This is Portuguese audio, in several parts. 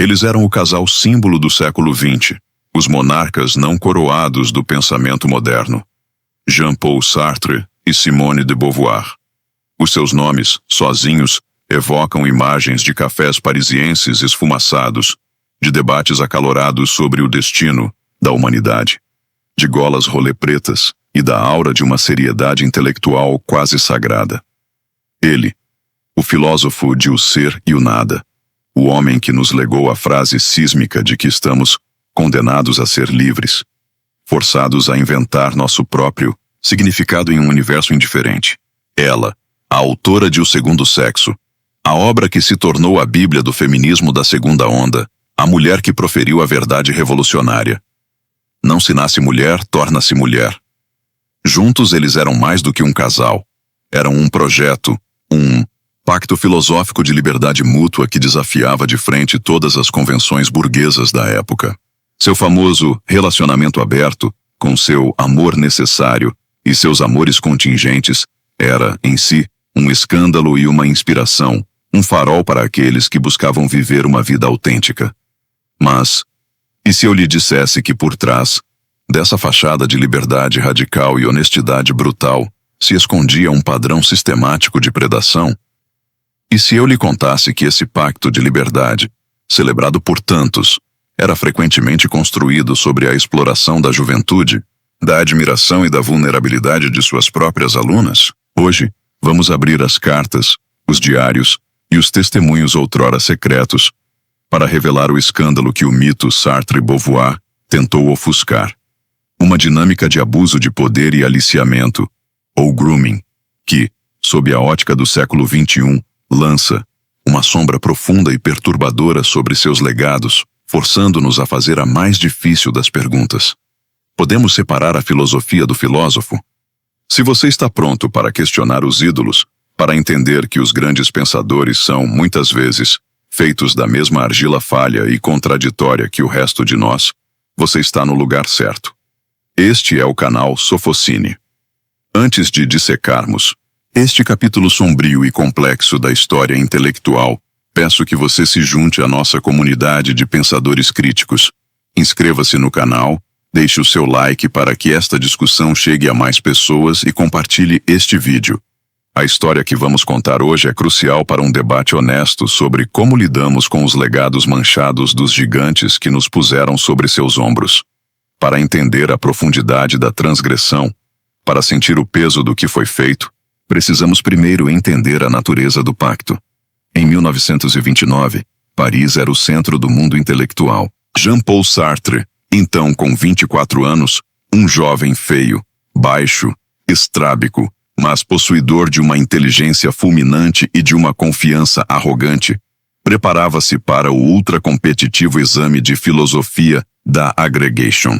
Eles eram o casal símbolo do século XX, os monarcas não coroados do pensamento moderno. Jean-Paul Sartre e Simone de Beauvoir. Os seus nomes, sozinhos, evocam imagens de cafés parisienses esfumaçados, de debates acalorados sobre o destino da humanidade, de golas rolê pretas e da aura de uma seriedade intelectual quase sagrada. Ele, o filósofo de o ser e o nada, o homem que nos legou a frase sísmica de que estamos condenados a ser livres, forçados a inventar nosso próprio significado em um universo indiferente. Ela, a autora de O Segundo Sexo, a obra que se tornou a Bíblia do feminismo da segunda onda, a mulher que proferiu a verdade revolucionária. Não se nasce mulher, torna-se mulher. Juntos eles eram mais do que um casal. Eram um projeto, um pacto filosófico de liberdade mútua que desafiava de frente todas as convenções burguesas da época. Seu famoso relacionamento aberto, com seu amor necessário e seus amores contingentes, era, em si, um escândalo e uma inspiração, um farol para aqueles que buscavam viver uma vida autêntica. Mas, e se eu lhe dissesse que por trás dessa fachada de liberdade radical e honestidade brutal se escondia um padrão sistemático de predação? E se eu lhe contasse que esse pacto de liberdade, celebrado por tantos, era frequentemente construído sobre a exploração da juventude, da admiração e da vulnerabilidade de suas próprias alunas? Hoje, vamos abrir as cartas, os diários e os testemunhos outrora secretos para revelar o escândalo que o mito Sartre-Beauvoir tentou ofuscar. Uma dinâmica de abuso de poder e aliciamento, ou grooming, que, sob a ótica do século XXI, lança uma sombra profunda e perturbadora sobre seus legados, forçando-nos a fazer a mais difícil das perguntas. Podemos separar a filosofia do filósofo? Se você está pronto para questionar os ídolos, para entender que os grandes pensadores são, muitas vezes, feitos da mesma argila falha e contraditória que o resto de nós, você está no lugar certo. Este é o canal Sofocine. Antes de dissecarmos este capítulo sombrio e complexo da história intelectual, peço que você se junte à nossa comunidade de pensadores críticos. Inscreva-se no canal, deixe o seu like para que esta discussão chegue a mais pessoas e compartilhe este vídeo. A história que vamos contar hoje é crucial para um debate honesto sobre como lidamos com os legados manchados dos gigantes que nos puseram sobre seus ombros. Para entender a profundidade da transgressão, para sentir o peso do que foi feito, precisamos primeiro entender a natureza do pacto. Em 1929, Paris era o centro do mundo intelectual. Jean-Paul Sartre, então com 24 anos, um jovem feio, baixo, estrábico, mas possuidor de uma inteligência fulminante e de uma confiança arrogante, preparava-se para o ultracompetitivo exame de filosofia da Aggregation.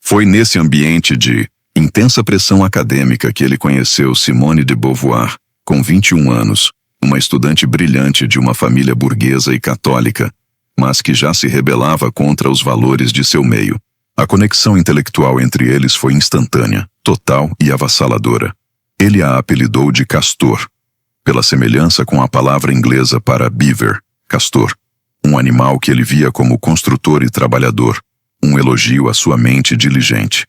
Foi nesse ambiente de intensa pressão acadêmica que ele conheceu Simone de Beauvoir, com 21 anos, uma estudante brilhante de uma família burguesa e católica, mas que já se rebelava contra os valores de seu meio. A conexão intelectual entre eles foi instantânea, total e avassaladora. Ele a apelidou de Castor, pela semelhança com a palavra inglesa para beaver, castor, um animal que ele via como construtor e trabalhador, um elogio à sua mente diligente.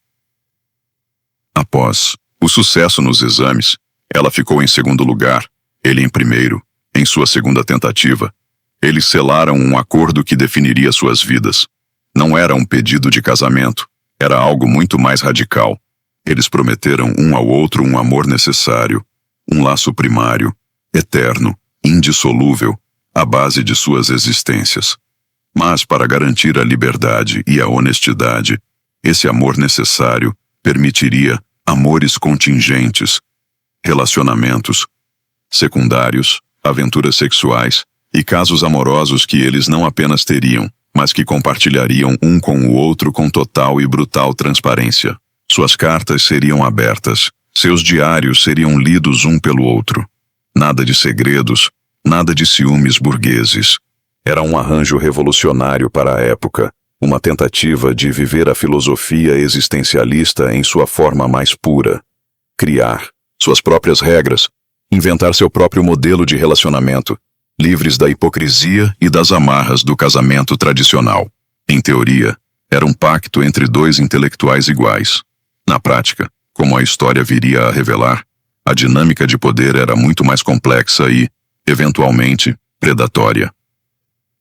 Após o sucesso nos exames, ela ficou em segundo lugar, ele em primeiro. Em sua segunda tentativa, eles selaram um acordo que definiria suas vidas. Não era um pedido de casamento, era algo muito mais radical. Eles prometeram um ao outro um amor necessário, um laço primário, eterno, indissolúvel, à base de suas existências. Mas para garantir a liberdade e a honestidade, esse amor necessário permitiria amores contingentes, relacionamentos secundários, aventuras sexuais e casos amorosos que eles não apenas teriam, mas que compartilhariam um com o outro com total e brutal transparência. Suas cartas seriam abertas, seus diários seriam lidos um pelo outro. Nada de segredos, nada de ciúmes burgueses. Era um arranjo revolucionário para a época, uma tentativa de viver a filosofia existencialista em sua forma mais pura. Criar suas próprias regras, inventar seu próprio modelo de relacionamento, livres da hipocrisia e das amarras do casamento tradicional. Em teoria, era um pacto entre dois intelectuais iguais. Na prática, como a história viria a revelar, a dinâmica de poder era muito mais complexa e, eventualmente, predatória.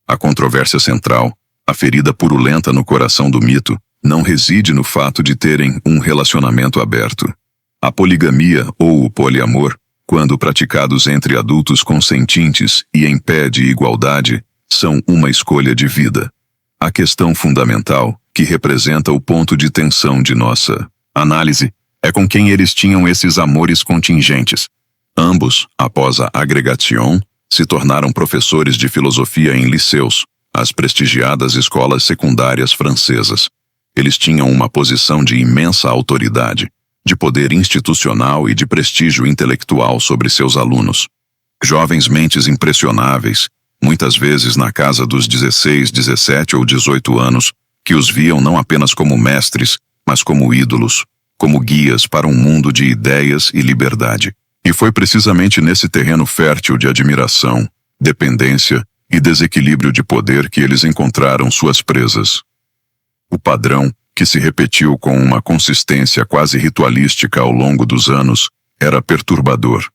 A controvérsia central, a ferida purulenta no coração do mito, não reside no fato de terem um relacionamento aberto. A poligamia ou o poliamor, quando praticados entre adultos consententes e em pé de igualdade, são uma escolha de vida. A questão fundamental, que representa o ponto de tensão de nossa análise, é com quem eles tinham esses amores contingentes. Ambos, após a agregação, se tornaram professores de filosofia em liceus, as prestigiadas escolas secundárias francesas. Eles tinham uma posição de imensa autoridade, de poder institucional e de prestígio intelectual sobre seus alunos. Jovens mentes impressionáveis, muitas vezes na casa dos 16, 17 ou 18 anos, que os viam não apenas como mestres, mas como ídolos, como guias para um mundo de ideias e liberdade. E foi precisamente nesse terreno fértil de admiração, dependência e desequilíbrio de poder que eles encontraram suas presas. O padrão, que se repetiu com uma consistência quase ritualística ao longo dos anos, era perturbador.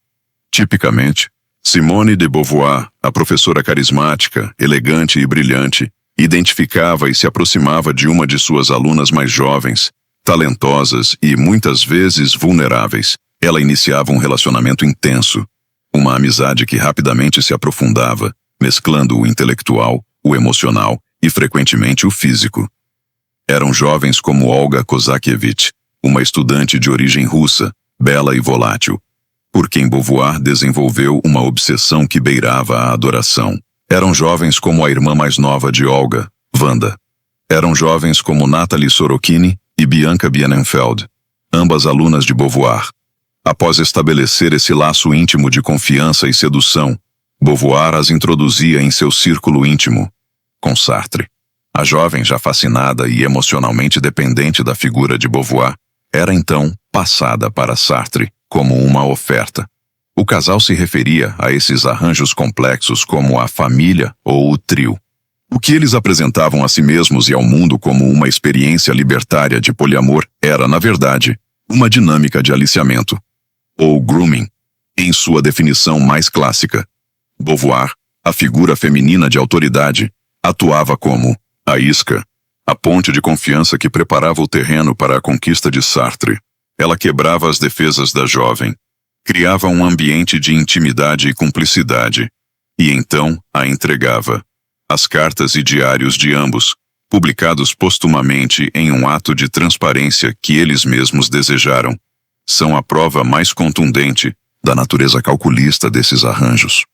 Tipicamente, Simone de Beauvoir, a professora carismática, elegante e brilhante, identificava e se aproximava de uma de suas alunas mais jovens, talentosas e muitas vezes vulneráveis. Ela iniciava um relacionamento intenso, uma amizade que rapidamente se aprofundava, mesclando o intelectual, o emocional e frequentemente o físico. Eram jovens como Olga Kozakiewicz, uma estudante de origem russa, bela e volátil, por quem Beauvoir desenvolveu uma obsessão que beirava a adoração. Eram jovens como a irmã mais nova de Olga, Wanda. Eram jovens como Natalie Sorokine e Bianca Bienenfeld, ambas alunas de Beauvoir. Após estabelecer esse laço íntimo de confiança e sedução, Beauvoir as introduzia em seu círculo íntimo, com Sartre. A jovem, já fascinada e emocionalmente dependente da figura de Beauvoir, era então passada para Sartre como uma oferta. O casal se referia a esses arranjos complexos como a família ou o trio. O que eles apresentavam a si mesmos e ao mundo como uma experiência libertária de poliamor era, na verdade, uma dinâmica de aliciamento, ou grooming, em sua definição mais clássica. Beauvoir, a figura feminina de autoridade, atuava como a isca, a ponte de confiança que preparava o terreno para a conquista de Sartre. Ela quebrava as defesas da jovem, criava um ambiente de intimidade e cumplicidade, e então a entregava. As cartas e diários de ambos, publicados postumamente em um ato de transparência que eles mesmos desejaram, são a prova mais contundente da natureza calculista desses arranjos.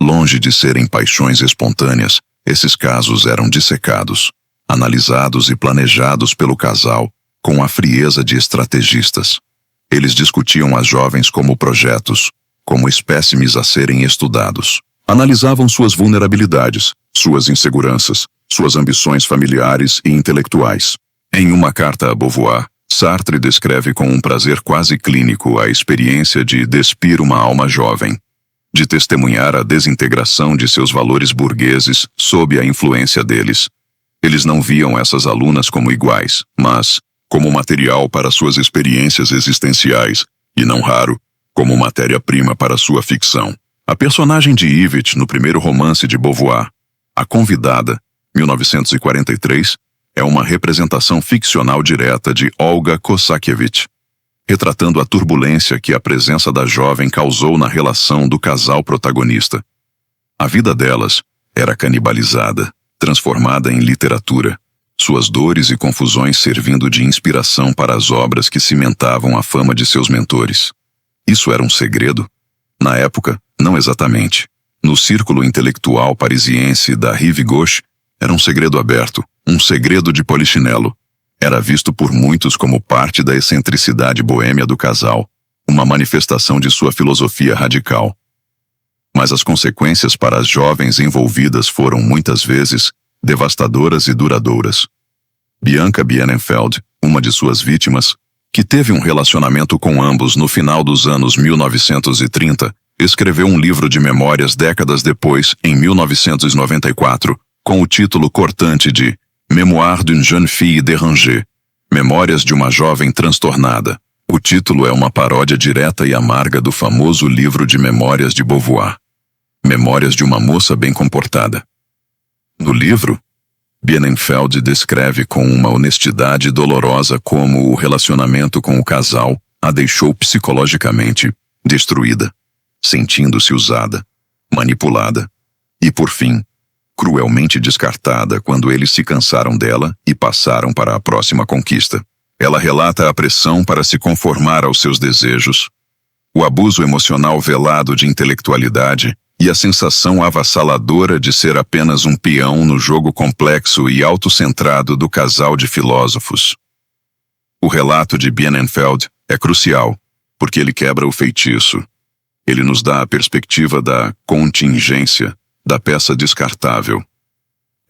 Longe de serem paixões espontâneas, esses casos eram dissecados, analisados e planejados pelo casal com a frieza de estrategistas. Eles discutiam as jovens como projetos, como espécimes a serem estudados. Analisavam suas vulnerabilidades, suas inseguranças, suas ambições familiares e intelectuais. Em uma carta a Beauvoir, Sartre descreve com um prazer quase clínico a experiência de despir uma alma jovem, de testemunhar a desintegração de seus valores burgueses sob a influência deles. Eles não viam essas alunas como iguais, mas como material para suas experiências existenciais, e não raro, como matéria-prima para sua ficção. A personagem de Yvette no primeiro romance de Beauvoir, A Convidada, 1943, é uma representação ficcional direta de Olga Kozakiewicz, retratando a turbulência que a presença da jovem causou na relação do casal protagonista. A vida delas era canibalizada, transformada em literatura, suas dores e confusões servindo de inspiração para as obras que cimentavam a fama de seus mentores. Isso era um segredo? Na época, não exatamente. No círculo intelectual parisiense da Rive Gauche, era um segredo aberto, um segredo de polichinelo. Era visto por muitos como parte da excentricidade boêmia do casal, uma manifestação de sua filosofia radical. Mas as consequências para as jovens envolvidas foram muitas vezes devastadoras e duradouras. Bianca Bienenfeld, uma de suas vítimas, que teve um relacionamento com ambos no final dos anos 1930, escreveu um livro de memórias décadas depois, em 1994, com o título cortante de Mémoires d'une jeune fille dérangée, Memórias de uma jovem transtornada. O título é uma paródia direta e amarga do famoso livro de memórias de Beauvoir, Memórias de uma moça bem comportada. No livro, Bienenfeld descreve com uma honestidade dolorosa como o relacionamento com o casal a deixou psicologicamente destruída, sentindo-se usada, manipulada e, por fim, cruelmente descartada quando eles se cansaram dela e passaram para a próxima conquista. Ela relata a pressão para se conformar aos seus desejos, o abuso emocional velado de intelectualidade e a sensação avassaladora de ser apenas um peão no jogo complexo e autocentrado do casal de filósofos. O relato de Bienenfeld é crucial, porque ele quebra o feitiço. Ele nos dá a perspectiva da contingência, da peça descartável.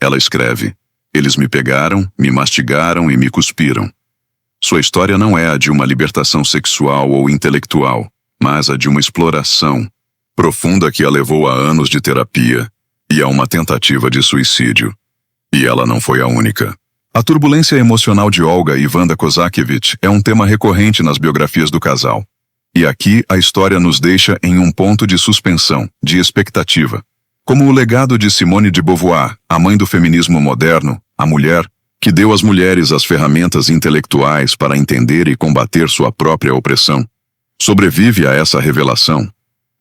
Ela escreve: eles me pegaram, me mastigaram e me cuspiram. Sua história não é a de uma libertação sexual ou intelectual, mas a de uma exploração profunda que a levou a anos de terapia e a uma tentativa de suicídio. E ela não foi a única. A turbulência emocional de Olga e Wanda Kozakiewicz é um tema recorrente nas biografias do casal. E aqui a história nos deixa em um ponto de suspensão, de expectativa. Como o legado de Simone de Beauvoir, a mãe do feminismo moderno, a mulher que deu às mulheres as ferramentas intelectuais para entender e combater sua própria opressão, sobrevive a essa revelação.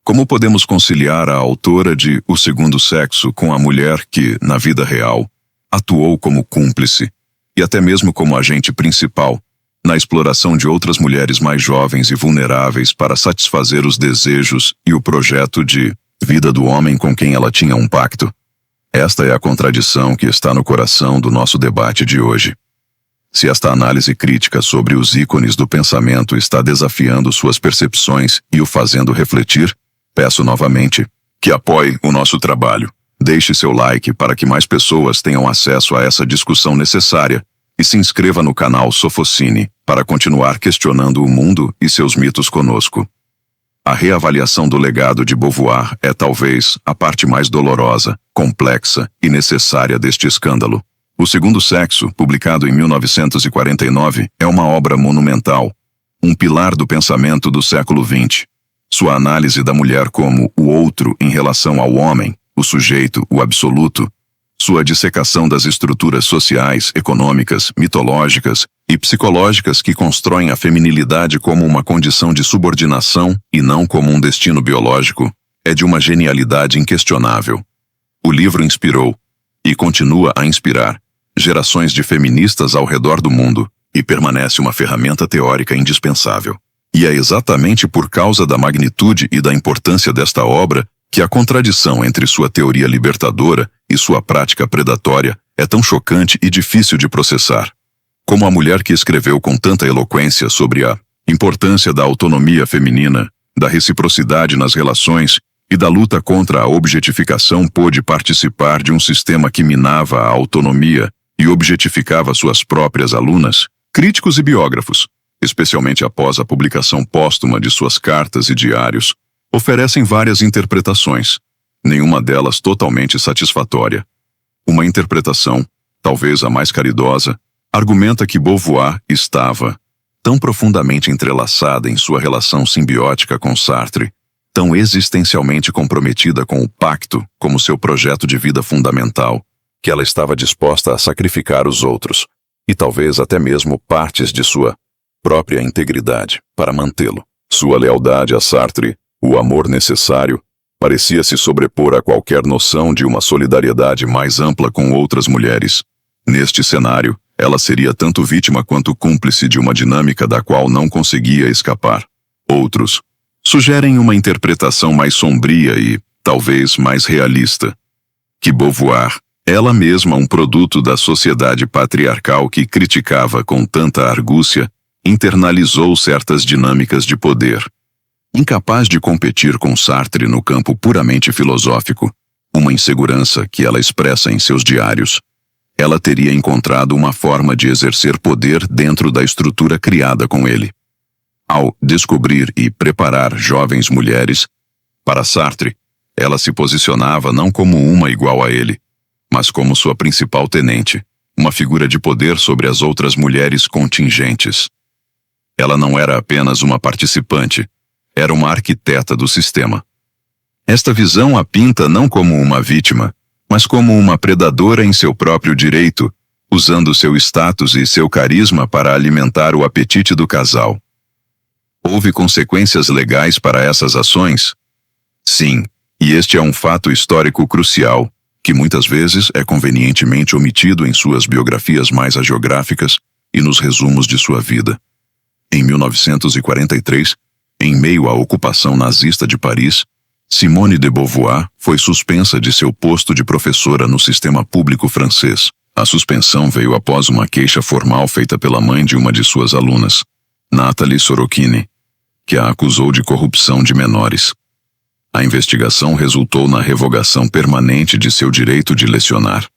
Como podemos conciliar a autora de O Segundo Sexo com a mulher que, na vida real, atuou como cúmplice e até mesmo como agente principal na exploração de outras mulheres mais jovens e vulneráveis para satisfazer os desejos e o projeto de vida do homem com quem ela tinha um pacto? Esta é a contradição que está no coração do nosso debate de hoje. Se esta análise crítica sobre os ícones do pensamento está desafiando suas percepções e o fazendo refletir, peço novamente que apoie o nosso trabalho. Deixe seu like para que mais pessoas tenham acesso a essa discussão necessária e se inscreva no canal Sofocine para continuar questionando o mundo e seus mitos conosco. A reavaliação do legado de Beauvoir é talvez a parte mais dolorosa, complexa e necessária deste escândalo. O Segundo Sexo, publicado em 1949, é uma obra monumental, um pilar do pensamento do século XX. Sua análise da mulher como o outro em relação ao homem, o sujeito, o absoluto, sua dissecação das estruturas sociais, econômicas, mitológicas e psicológicas que constroem a feminilidade como uma condição de subordinação e não como um destino biológico, é de uma genialidade inquestionável. O livro inspirou, e continua a inspirar, gerações de feministas ao redor do mundo, e permanece uma ferramenta teórica indispensável. E é exatamente por causa da magnitude e da importância desta obra que a contradição entre sua teoria libertadora e sua prática predatória é tão chocante e difícil de processar. Como a mulher que escreveu com tanta eloquência sobre a importância da autonomia feminina, da reciprocidade nas relações e da luta contra a objetificação pôde participar de um sistema que minava a autonomia e objetificava suas próprias alunas, críticos e biógrafos, especialmente após a publicação póstuma de suas cartas e diários, oferecem várias interpretações, nenhuma delas totalmente satisfatória. Uma interpretação, talvez a mais caridosa, argumenta que Beauvoir estava tão profundamente entrelaçada em sua relação simbiótica com Sartre, tão existencialmente comprometida com o pacto como seu projeto de vida fundamental, que ela estava disposta a sacrificar os outros, e talvez até mesmo partes de sua própria integridade, para mantê-lo. Sua lealdade a Sartre, o amor necessário, parecia se sobrepor a qualquer noção de uma solidariedade mais ampla com outras mulheres. Neste cenário, ela seria tanto vítima quanto cúmplice de uma dinâmica da qual não conseguia escapar. Outros sugerem uma interpretação mais sombria e, talvez, mais realista. Que Beauvoir, ela mesma um produto da sociedade patriarcal que criticava com tanta argúcia, internalizou certas dinâmicas de poder. Incapaz de competir com Sartre no campo puramente filosófico, uma insegurança que ela expressa em seus diários, ela teria encontrado uma forma de exercer poder dentro da estrutura criada com ele. Ao descobrir e preparar jovens mulheres, Para Sartre, ela se posicionava não como uma igual a ele, mas como sua principal tenente, uma figura de poder sobre as outras mulheres contingentes. Ela não era apenas uma participante, era uma arquiteta do sistema. Esta visão a pinta não como uma vítima, mas como uma predadora em seu próprio direito, usando seu status e seu carisma para alimentar o apetite do casal. Houve consequências legais para essas ações? Sim, e este é um fato histórico crucial, que muitas vezes é convenientemente omitido em suas biografias mais hagiográficas e nos resumos de sua vida. Em 1943, em meio à ocupação nazista de Paris, Simone de Beauvoir foi suspensa de seu posto de professora no sistema público francês. A suspensão veio após uma queixa formal feita pela mãe de uma de suas alunas, Nathalie Sorokine, que a acusou de corrupção de menores. A investigação resultou na revogação permanente de seu direito de lecionar.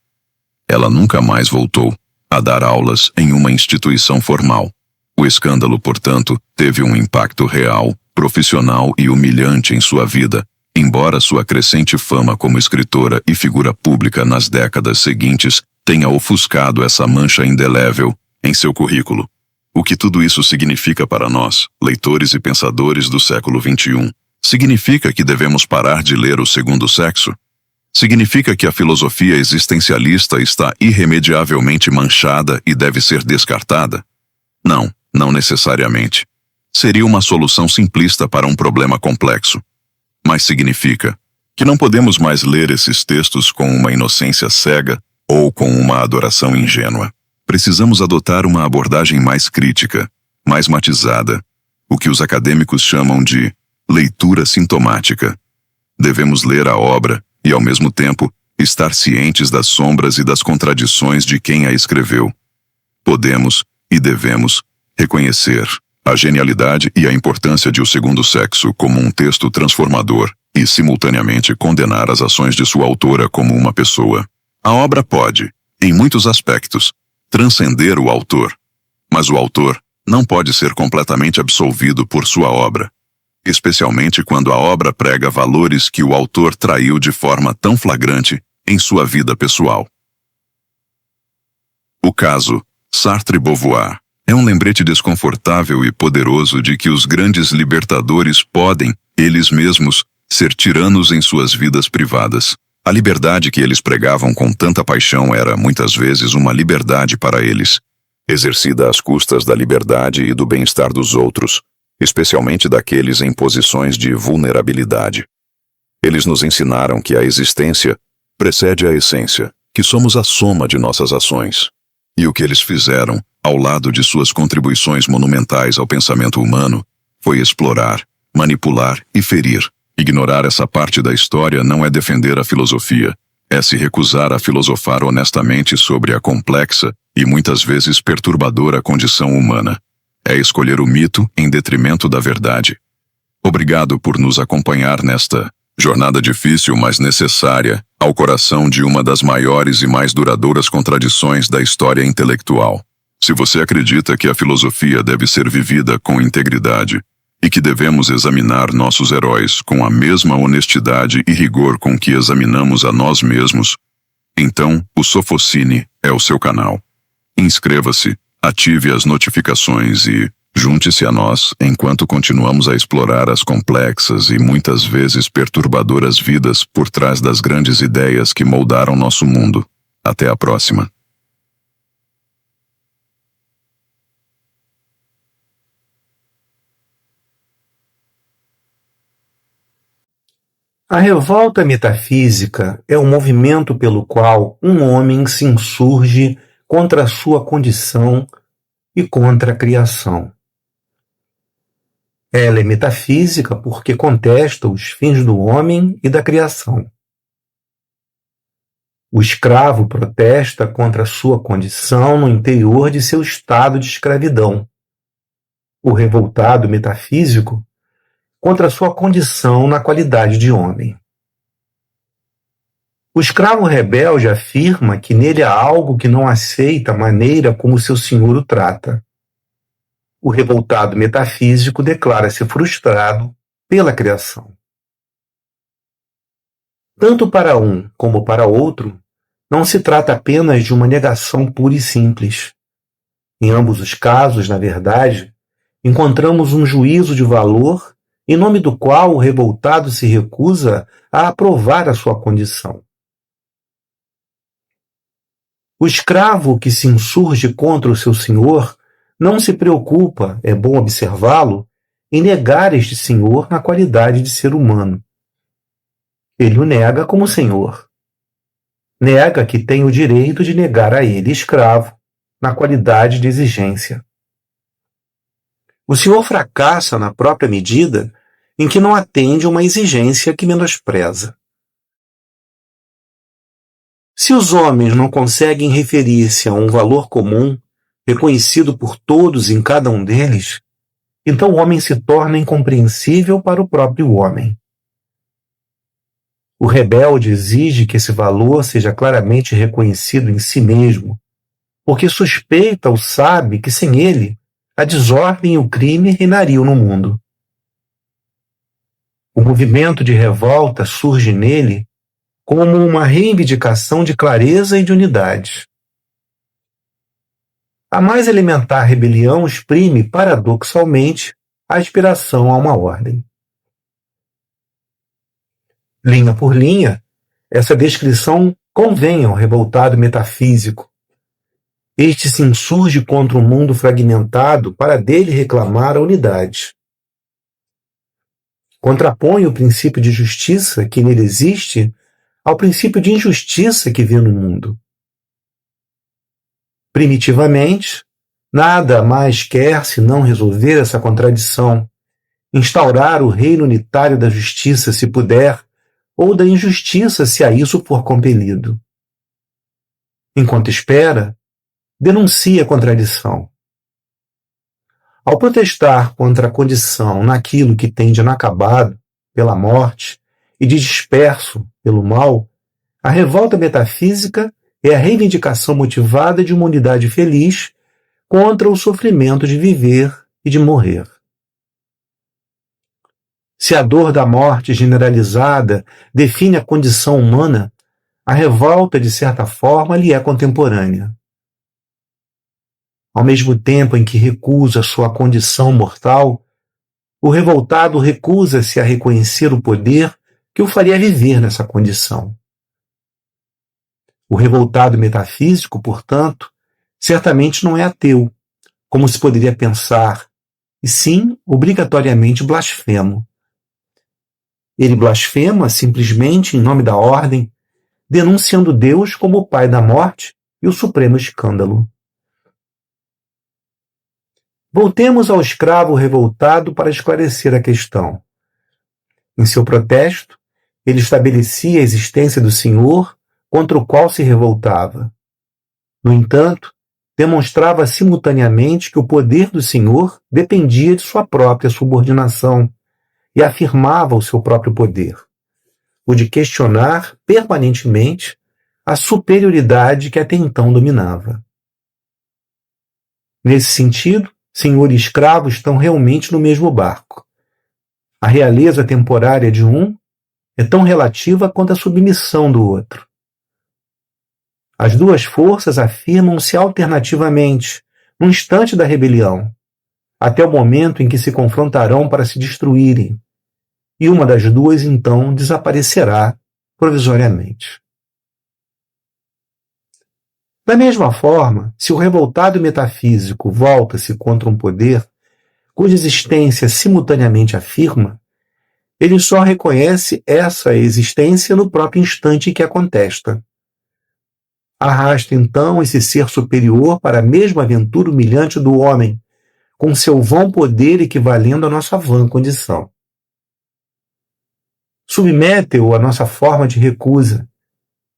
Ela nunca mais voltou a dar aulas em uma instituição formal. O escândalo, portanto, teve um impacto real, profissional e humilhante em sua vida, embora sua crescente fama como escritora e figura pública nas décadas seguintes tenha ofuscado essa mancha indelével em seu currículo. O que tudo isso significa para nós, leitores e pensadores do século XXI? Significa que devemos parar de ler o segundo sexo? Significa que a filosofia existencialista está irremediavelmente manchada e deve ser descartada? Não, não necessariamente. Seria uma solução simplista para um problema complexo. Mas significa que não podemos mais ler esses textos com uma inocência cega ou com uma adoração ingênua. Precisamos adotar uma abordagem mais crítica, mais matizada, o que os acadêmicos chamam de leitura sintomática. Devemos ler a obra e, ao mesmo tempo, estar cientes das sombras e das contradições de quem a escreveu. Podemos e devemos reconhecer a genialidade e a importância de O Segundo Sexo como um texto transformador e, simultaneamente, condenar as ações de sua autora como uma pessoa. A obra pode, em muitos aspectos, transcender o autor, mas o autor não pode ser completamente absolvido por sua obra, especialmente quando a obra prega valores que o autor traiu de forma tão flagrante em sua vida pessoal. O caso Sartre-Beauvoir é um lembrete desconfortável e poderoso de que os grandes libertadores podem, eles mesmos, ser tiranos em suas vidas privadas. A liberdade que eles pregavam com tanta paixão era, muitas vezes, uma liberdade para eles, exercida às custas da liberdade e do bem-estar dos outros, especialmente daqueles em posições de vulnerabilidade. Eles nos ensinaram que a existência precede a essência, que somos a soma de nossas ações. E o que eles fizeram, ao lado de suas contribuições monumentais ao pensamento humano, foi explorar, manipular e ferir. Ignorar essa parte da história não é defender a filosofia, é se recusar a filosofar honestamente sobre a complexa e muitas vezes perturbadora condição humana. É escolher o mito em detrimento da verdade. Obrigado por nos acompanhar nesta jornada difícil, mas necessária, ao coração de uma das maiores e mais duradouras contradições da história intelectual. Se você acredita que a filosofia deve ser vivida com integridade e que devemos examinar nossos heróis com a mesma honestidade e rigor com que examinamos a nós mesmos, então o Sofocine é o seu canal. Inscreva-se, ative as notificações e junte-se a nós enquanto continuamos a explorar as complexas e muitas vezes perturbadoras vidas por trás das grandes ideias que moldaram nosso mundo. Até a próxima. A revolta metafísica é o movimento pelo qual um homem se insurge contra a sua condição e contra a criação. Ela é metafísica porque contesta os fins do homem e da criação. O escravo protesta contra a sua condição no interior de seu estado de escravidão. O revoltado metafísico contra a sua condição na qualidade de homem. O escravo rebelde afirma que nele há algo que não aceita a maneira como seu senhor o trata. O revoltado metafísico declara-se frustrado pela criação. Tanto para um como para outro, não se trata apenas de uma negação pura e simples. Em ambos os casos, na verdade, encontramos um juízo de valor em nome do qual o revoltado se recusa a aprovar a sua condição. O escravo que se insurge contra o seu senhor não se preocupa, é bom observá-lo, em negar este senhor na qualidade de ser humano. Ele o nega como senhor. Nega que tem o direito de negar a ele, escravo, na qualidade de exigência. O senhor fracassa na própria medida em que não atende uma exigência que menospreza. Se os homens não conseguem referir-se a um valor comum, reconhecido por todos em cada um deles, então o homem se torna incompreensível para o próprio homem. O rebelde exige que esse valor seja claramente reconhecido em si mesmo, porque suspeita ou sabe que sem ele a desordem e o crime reinariam no mundo. O movimento de revolta surge nele como uma reivindicação de clareza e de unidade. A mais elementar rebelião exprime, paradoxalmente, a aspiração a uma ordem. Linha por linha, essa descrição convém ao revoltado metafísico. Este se insurge contra um mundo fragmentado para dele reclamar a unidade. Contrapõe o princípio de justiça que nele existe ao princípio de injustiça que vê no mundo. Primitivamente, nada mais quer senão resolver essa contradição, instaurar o reino unitário da justiça, se puder, ou da injustiça, se a isso for compelido. Enquanto espera, denuncia a contradição. Ao protestar contra a condição naquilo que tem de inacabado pela morte e de disperso pelo mal, a revolta metafísica é a reivindicação motivada de uma unidade feliz contra o sofrimento de viver e de morrer. Se a dor da morte generalizada define a condição humana, a revolta, de certa forma, lhe é contemporânea. Ao mesmo tempo em que recusa sua condição mortal, o revoltado recusa-se a reconhecer o poder que o faria viver nessa condição. O revoltado metafísico, portanto, certamente não é ateu, como se poderia pensar, e sim, obrigatoriamente blasfemo. Ele blasfema simplesmente em nome da ordem, denunciando Deus como o pai da morte e o supremo escândalo. Voltemos ao escravo revoltado para esclarecer a questão. Em seu protesto, ele estabelecia a existência do senhor contra o qual se revoltava. No entanto, demonstrava simultaneamente que o poder do senhor dependia de sua própria subordinação e afirmava o seu próprio poder, o de questionar permanentemente a superioridade que até então dominava. Nesse sentido, senhor e escravo estão realmente no mesmo barco. A realeza temporária de um é tão relativa quanto a submissão do outro. As duas forças afirmam-se alternativamente, no instante da rebelião, até o momento em que se confrontarão para se destruírem, e uma das duas então desaparecerá provisoriamente. Da mesma forma, se o revoltado metafísico volta-se contra um poder cuja existência simultaneamente afirma, ele só reconhece essa existência no próprio instante em que a contesta. Arrasta então esse ser superior para a mesma aventura humilhante do homem, com seu vão poder equivalendo à nossa vã condição. Submete-o à nossa forma de recusa.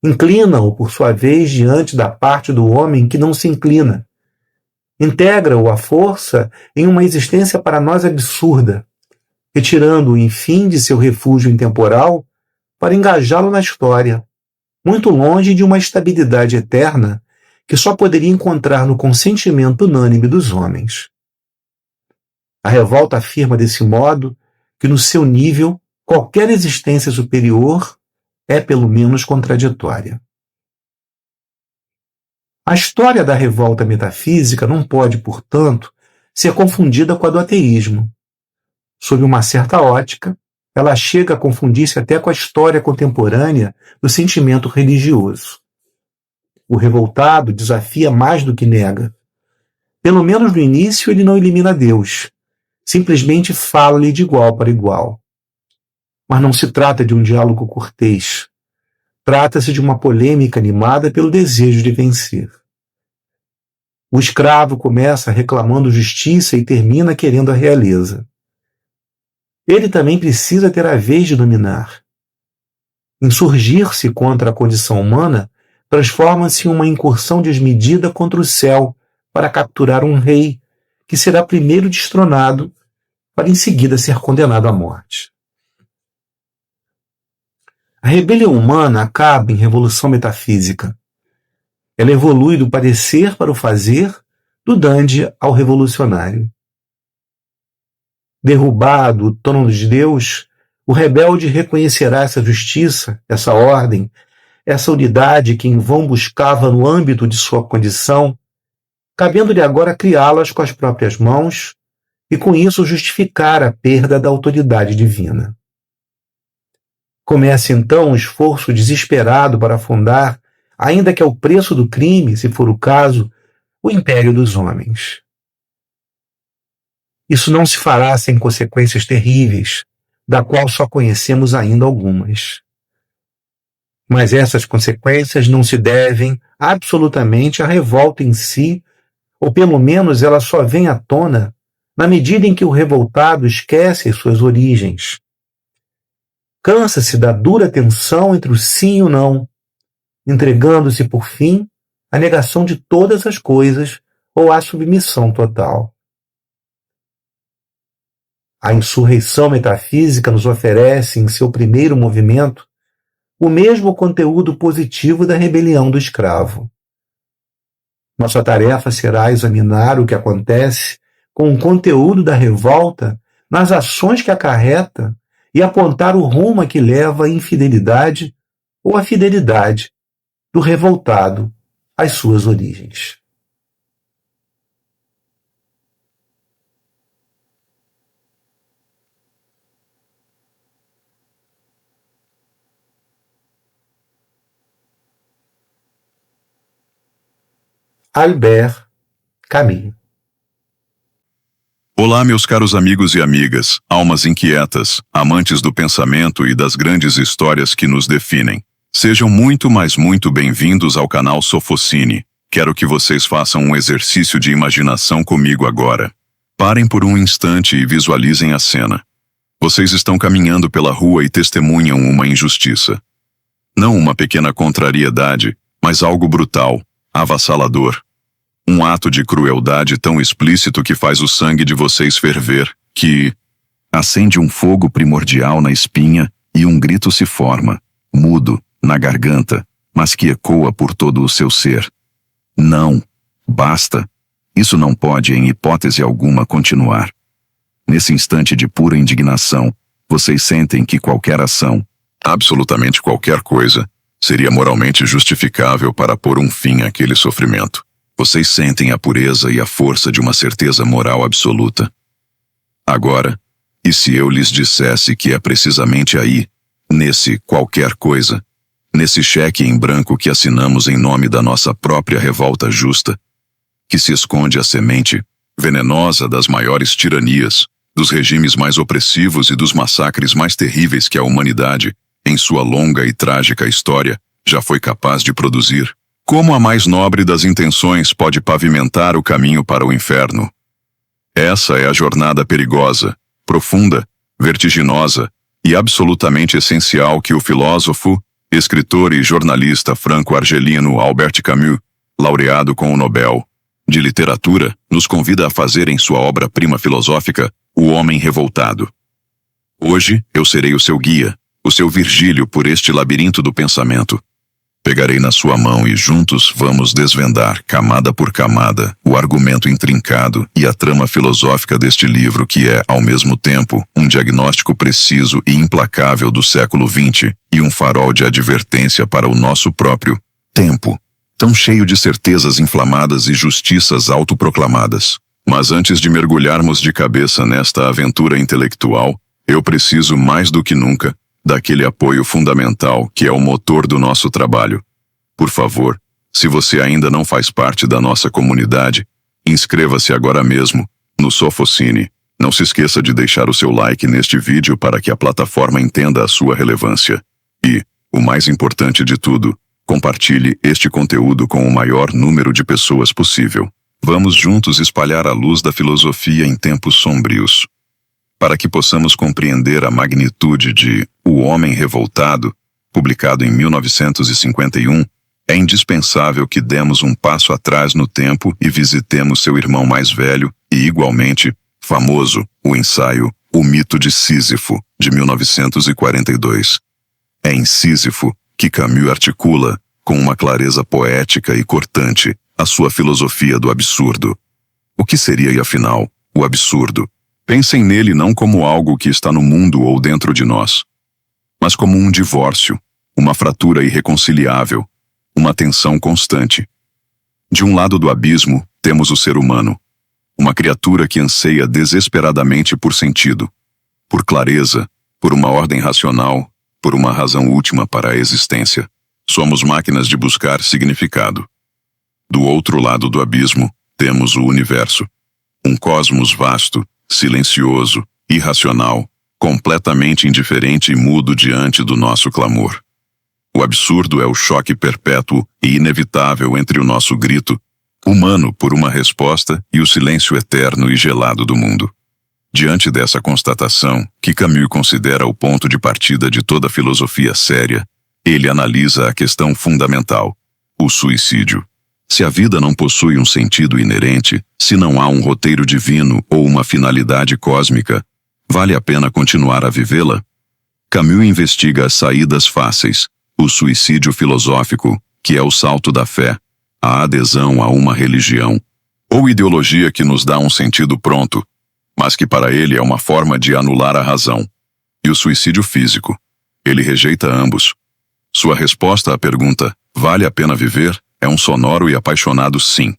Inclina-o, por sua vez, diante da parte do homem que não se inclina. Integra-o à força em uma existência para nós absurda, retirando-o, enfim, de seu refúgio intemporal para engajá-lo na história, muito longe de uma estabilidade eterna que só poderia encontrar no consentimento unânime dos homens. A revolta afirma desse modo que, no seu nível, qualquer existência superior é pelo menos contraditória. A história da revolta metafísica não pode, portanto, ser confundida com a do ateísmo. Sob uma certa ótica, ela chega a confundir-se até com a história contemporânea do sentimento religioso. O revoltado desafia mais do que nega. Pelo menos no início ele não elimina Deus, simplesmente fala-lhe de igual para igual. Mas não se trata de um diálogo cortês. Trata-se de uma polêmica animada pelo desejo de vencer. O escravo começa reclamando justiça e termina querendo a realeza. Ele também precisa ter a vez de dominar. Insurgir-se contra a condição humana transforma-se em uma incursão desmedida contra o céu para capturar um rei que será primeiro destronado para em seguida ser condenado à morte. A rebelião humana acaba em revolução metafísica. Ela evolui do padecer para o fazer, do dandy ao revolucionário. Derrubado o trono de Deus, o rebelde reconhecerá essa justiça, essa ordem, essa unidade que em vão buscava no âmbito de sua condição, cabendo-lhe agora criá-las com as próprias mãos e com isso justificar a perda da autoridade divina. Começa então um esforço desesperado para fundar, ainda que ao preço do crime, se for o caso, o império dos homens. Isso não se fará sem consequências terríveis, da qual só conhecemos ainda algumas. Mas essas consequências não se devem absolutamente à revolta em si, ou pelo menos ela só vem à tona na medida em que o revoltado esquece suas origens. Cansa-se da dura tensão entre o sim e o não, entregando-se, por fim, à negação de todas as coisas ou à submissão total. A insurreição metafísica nos oferece, em seu primeiro movimento, o mesmo conteúdo positivo da rebelião do escravo. Nossa tarefa será examinar o que acontece com o conteúdo da revolta nas ações que acarreta e apontar o rumo a que leva a infidelidade ou a fidelidade do revoltado às suas origens. Albert Camus. Olá, meus caros amigos e amigas, almas inquietas, amantes do pensamento e das grandes histórias que nos definem. Sejam muito, mas muito bem-vindos ao canal Sofocine. Quero que vocês façam um exercício de imaginação comigo agora. Parem por um instante e visualizem a cena. Vocês estão caminhando pela rua e testemunham uma injustiça. Não uma pequena contrariedade, mas algo brutal, avassalador. Um ato de crueldade tão explícito que faz o sangue de vocês ferver, que acende um fogo primordial na espinha e um grito se forma, mudo, na garganta, mas que ecoa por todo o seu ser. Não, basta. Isso não pode, em hipótese alguma, continuar. Nesse instante de pura indignação, vocês sentem que qualquer ação, absolutamente qualquer coisa, seria moralmente justificável para pôr um fim àquele sofrimento. Vocês sentem a pureza e a força de uma certeza moral absoluta. Agora, e se eu lhes dissesse que é precisamente aí, nesse qualquer coisa, nesse cheque em branco que assinamos em nome da nossa própria revolta justa, que se esconde a semente venenosa das maiores tiranias, dos regimes mais opressivos e dos massacres mais terríveis que a humanidade, em sua longa e trágica história, já foi capaz de produzir? Como a mais nobre das intenções pode pavimentar o caminho para o inferno? Essa é a jornada perigosa, profunda, vertiginosa e absolutamente essencial que o filósofo, escritor e jornalista franco-argelino Albert Camus, laureado com o Nobel de Literatura, nos convida a fazer em sua obra-prima filosófica, O Homem Revoltado. Hoje eu serei o seu guia, o seu Virgílio por este labirinto do pensamento. Pegarei na sua mão e juntos vamos desvendar, camada por camada, o argumento intrincado e a trama filosófica deste livro que é, ao mesmo tempo, um diagnóstico preciso e implacável do século XX e um farol de advertência para o nosso próprio tempo, tão cheio de certezas inflamadas e justiças autoproclamadas. Mas antes de mergulharmos de cabeça nesta aventura intelectual, eu preciso mais do que nunca daquele apoio fundamental que é o motor do nosso trabalho. Por favor, se você ainda não faz parte da nossa comunidade, inscreva-se agora mesmo no Sofocine. Não se esqueça de deixar o seu like neste vídeo para que a plataforma entenda a sua relevância. E, o mais importante de tudo, compartilhe este conteúdo com o maior número de pessoas possível. Vamos juntos espalhar a luz da filosofia em tempos sombrios. Para que possamos compreender a magnitude de O Homem Revoltado, publicado em 1951, é indispensável que demos um passo atrás no tempo e visitemos seu irmão mais velho e igualmente famoso, o ensaio O Mito de Sísifo, de 1942. É em Sísifo que Camus articula, com uma clareza poética e cortante, a sua filosofia do absurdo. O que seria, afinal, o absurdo? Pensem nele não como algo que está no mundo ou dentro de nós, mas como um divórcio, uma fratura irreconciliável, uma tensão constante. De um lado do abismo, temos o ser humano, uma criatura que anseia desesperadamente por sentido, por clareza, por uma ordem racional, por uma razão última para a existência. Somos máquinas de buscar significado. Do outro lado do abismo, temos o universo, um cosmos vasto, silencioso, irracional, completamente indiferente e mudo diante do nosso clamor. O absurdo é o choque perpétuo e inevitável entre o nosso grito, humano por uma resposta, e o silêncio eterno e gelado do mundo. Diante dessa constatação, que Camus considera o ponto de partida de toda filosofia séria, ele analisa a questão fundamental, o suicídio. Se a vida não possui um sentido inerente, se não há um roteiro divino ou uma finalidade cósmica, vale a pena continuar a vivê-la? Camus investiga as saídas fáceis, o suicídio filosófico, que é o salto da fé, a adesão a uma religião, ou ideologia que nos dá um sentido pronto, mas que para ele é uma forma de anular a razão. E o suicídio físico. Ele rejeita ambos. Sua resposta à pergunta, vale a pena viver? É um sonoro e apaixonado sim.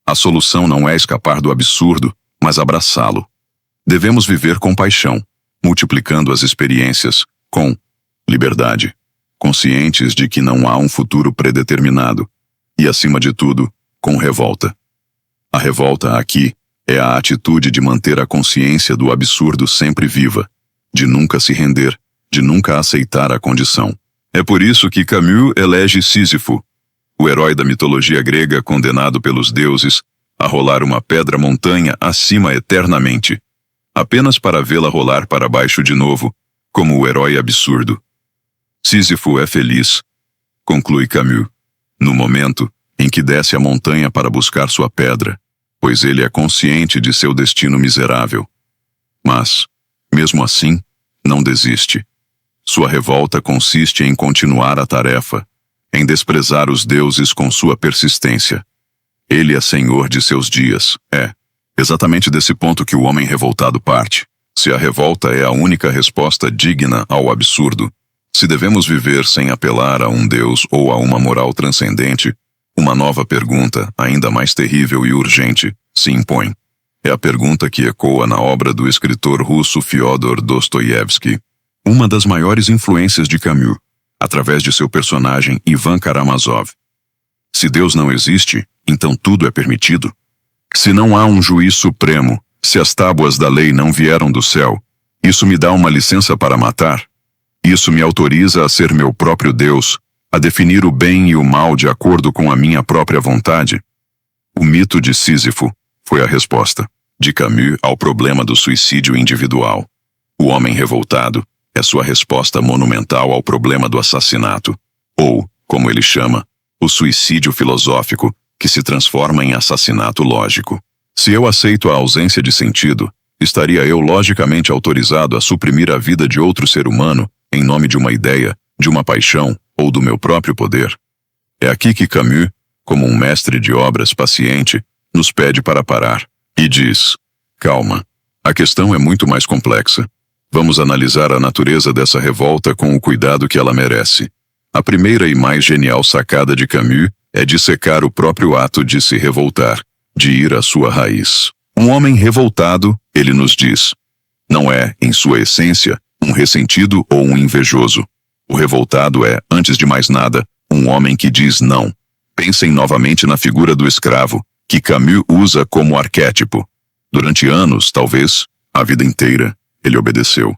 A solução não é escapar do absurdo, mas abraçá-lo. Devemos viver com paixão, multiplicando as experiências, com liberdade, conscientes de que não há um futuro predeterminado, e, acima de tudo, com revolta. A revolta aqui é a atitude de manter a consciência do absurdo sempre viva, de nunca se render, de nunca aceitar a condição. É por isso que Camus elege Sísifo, o herói da mitologia grega condenado pelos deuses a rolar uma pedra-montanha acima eternamente, apenas para vê-la rolar para baixo de novo, como o herói absurdo. Sísifo é feliz, conclui Camus, no momento em que desce a montanha para buscar sua pedra, pois ele é consciente de seu destino miserável. Mas, mesmo assim, não desiste. Sua revolta consiste em continuar a tarefa, em desprezar os deuses com sua persistência. Ele é senhor de seus dias. É exatamente desse ponto que o homem revoltado parte. Se a revolta é a única resposta digna ao absurdo, se devemos viver sem apelar a um deus ou a uma moral transcendente, uma nova pergunta, ainda mais terrível e urgente, se impõe. É a pergunta que ecoa na obra do escritor russo Fyodor Dostoiévski, uma das maiores influências de Camus, através de seu personagem Ivan Karamazov. Se Deus não existe, então tudo é permitido? Se não há um juiz supremo, se as tábuas da lei não vieram do céu, isso me dá uma licença para matar? Isso me autoriza a ser meu próprio Deus, a definir o bem e o mal de acordo com a minha própria vontade? O mito de Sísifo foi a resposta de Camus ao problema do suicídio individual. O homem revoltado é sua resposta monumental ao problema do assassinato, ou, como ele chama, o suicídio filosófico, que se transforma em assassinato lógico. Se eu aceito a ausência de sentido, estaria eu logicamente autorizado a suprimir a vida de outro ser humano em nome de uma ideia, de uma paixão ou do meu próprio poder. É aqui que Camus, como um mestre de obras paciente, nos pede para parar e diz: calma, a questão é muito mais complexa. Vamos analisar a natureza dessa revolta com o cuidado que ela merece. A primeira e mais genial sacada de Camus é dissecar o próprio ato de se revoltar, de ir à sua raiz. Um homem revoltado, ele nos diz, não é, em sua essência, um ressentido ou um invejoso. O revoltado é, antes de mais nada, um homem que diz não. Pensem novamente na figura do escravo, que Camus usa como arquétipo. Durante anos, talvez, a vida inteira, ele obedeceu.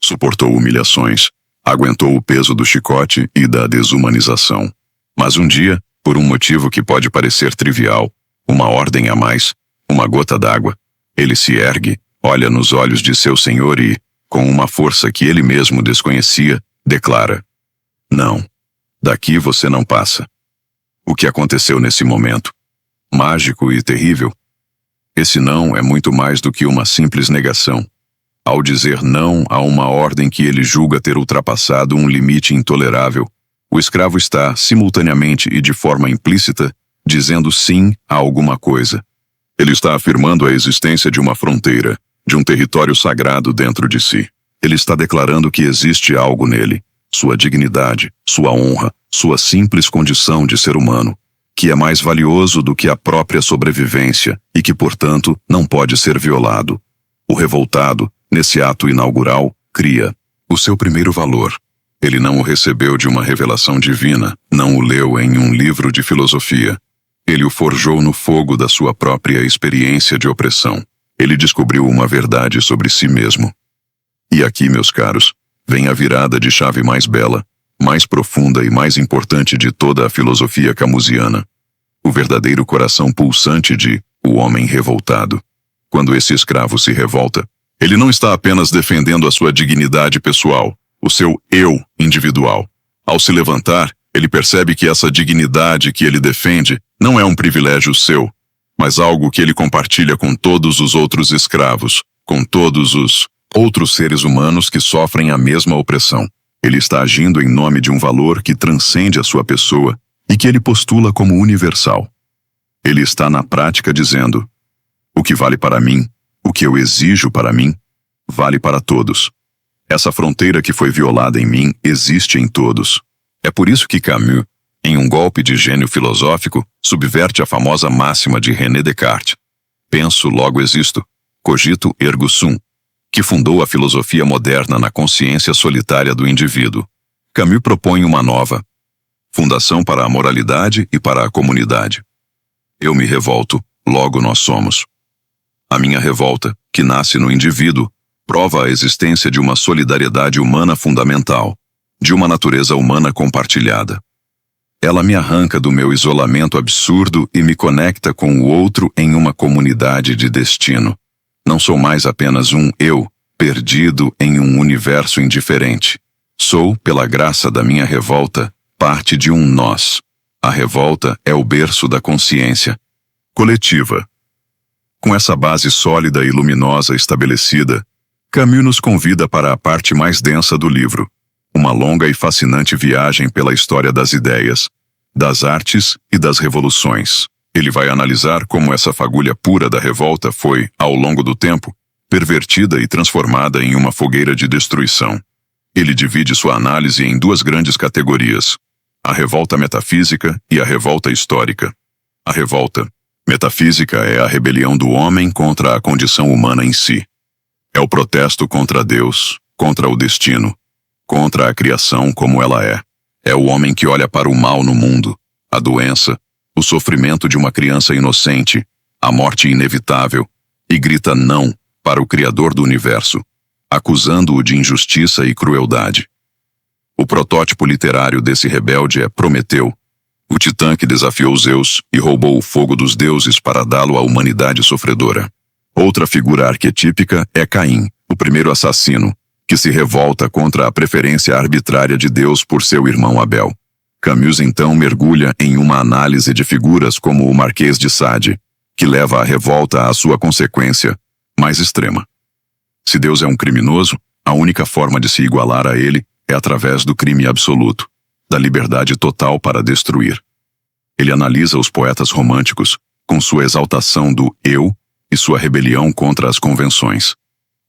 Suportou humilhações, aguentou o peso do chicote e da desumanização. Mas um dia, por um motivo que pode parecer trivial, uma ordem a mais, uma gota d'água, ele se ergue, olha nos olhos de seu senhor e, com uma força que ele mesmo desconhecia, declara: não, daqui você não passa. O que aconteceu nesse momento? Mágico e terrível. Esse não é muito mais do que uma simples negação. Ao dizer não a uma ordem que ele julga ter ultrapassado um limite intolerável, o escravo está, simultaneamente e de forma implícita, dizendo sim a alguma coisa. Ele está afirmando a existência de uma fronteira, de um território sagrado dentro de si. Ele está declarando que existe algo nele, sua dignidade, sua honra, sua simples condição de ser humano, que é mais valioso do que a própria sobrevivência e que, portanto, não pode ser violado. O revoltado, nesse ato inaugural, cria o seu primeiro valor. Ele não o recebeu de uma revelação divina, não o leu em um livro de filosofia. Ele o forjou no fogo da sua própria experiência de opressão. Ele descobriu uma verdade sobre si mesmo. E aqui, meus caros, vem a virada de chave mais bela, mais profunda e mais importante de toda a filosofia camusiana. O verdadeiro coração pulsante de O Homem Revoltado. Quando esse escravo se revolta, ele não está apenas defendendo a sua dignidade pessoal, o seu eu individual. Ao se levantar, ele percebe que essa dignidade que ele defende não é um privilégio seu, mas algo que ele compartilha com todos os outros escravos, com todos os outros seres humanos que sofrem a mesma opressão. Ele está agindo em nome de um valor que transcende a sua pessoa e que ele postula como universal. Ele está na prática dizendo: o que vale para mim, o que eu exijo para mim, vale para todos. Essa fronteira que foi violada em mim existe em todos. É por isso que Camus, em um golpe de gênio filosófico, subverte a famosa máxima de René Descartes: penso, logo existo, cogito ergo sum, que fundou a filosofia moderna na consciência solitária do indivíduo. Camus propõe uma nova fundação para a moralidade e para a comunidade. Eu me revolto, logo nós somos. A minha revolta, que nasce no indivíduo, prova a existência de uma solidariedade humana fundamental, de uma natureza humana compartilhada. Ela me arranca do meu isolamento absurdo e me conecta com o outro em uma comunidade de destino. Não sou mais apenas um eu, perdido em um universo indiferente. Sou, pela graça da minha revolta, parte de um nós. A revolta é o berço da consciência coletiva. Com essa base sólida e luminosa estabelecida, Camus nos convida para a parte mais densa do livro, uma longa e fascinante viagem pela história das ideias, das artes e das revoluções. Ele vai analisar como essa fagulha pura da revolta foi, ao longo do tempo, pervertida e transformada em uma fogueira de destruição. Ele divide sua análise em duas grandes categorias: a revolta metafísica e a revolta histórica. A revolta metafísica é a rebelião do homem contra a condição humana em si. É o protesto contra Deus, contra o destino, contra a criação como ela é. É o homem que olha para o mal no mundo, a doença, o sofrimento de uma criança inocente, a morte inevitável, e grita não para o Criador do universo, acusando-o de injustiça e crueldade. O protótipo literário desse rebelde é Prometeu, o titã que desafiou Zeus e roubou o fogo dos deuses para dá-lo à humanidade sofredora. Outra figura arquetípica é Caim, o primeiro assassino, que se revolta contra a preferência arbitrária de Deus por seu irmão Abel. Camus então mergulha em uma análise de figuras como o Marquês de Sade, que leva a revolta à sua consequência mais extrema. Se Deus é um criminoso, a única forma de se igualar a ele é através do crime absoluto, da liberdade total para destruir. Ele analisa os poetas românticos com sua exaltação do eu e sua rebelião contra as convenções.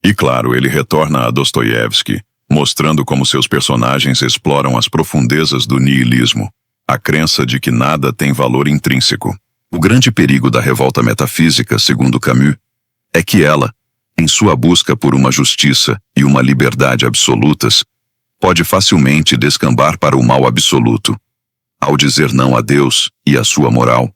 E claro, ele retorna a Dostoiévski, mostrando como seus personagens exploram as profundezas do niilismo, a crença de que nada tem valor intrínseco. O grande perigo da revolta metafísica, segundo Camus, é que ela, em sua busca por uma justiça e uma liberdade absolutas, pode facilmente descambar para o mal absoluto. Ao dizer não a Deus e à sua moral,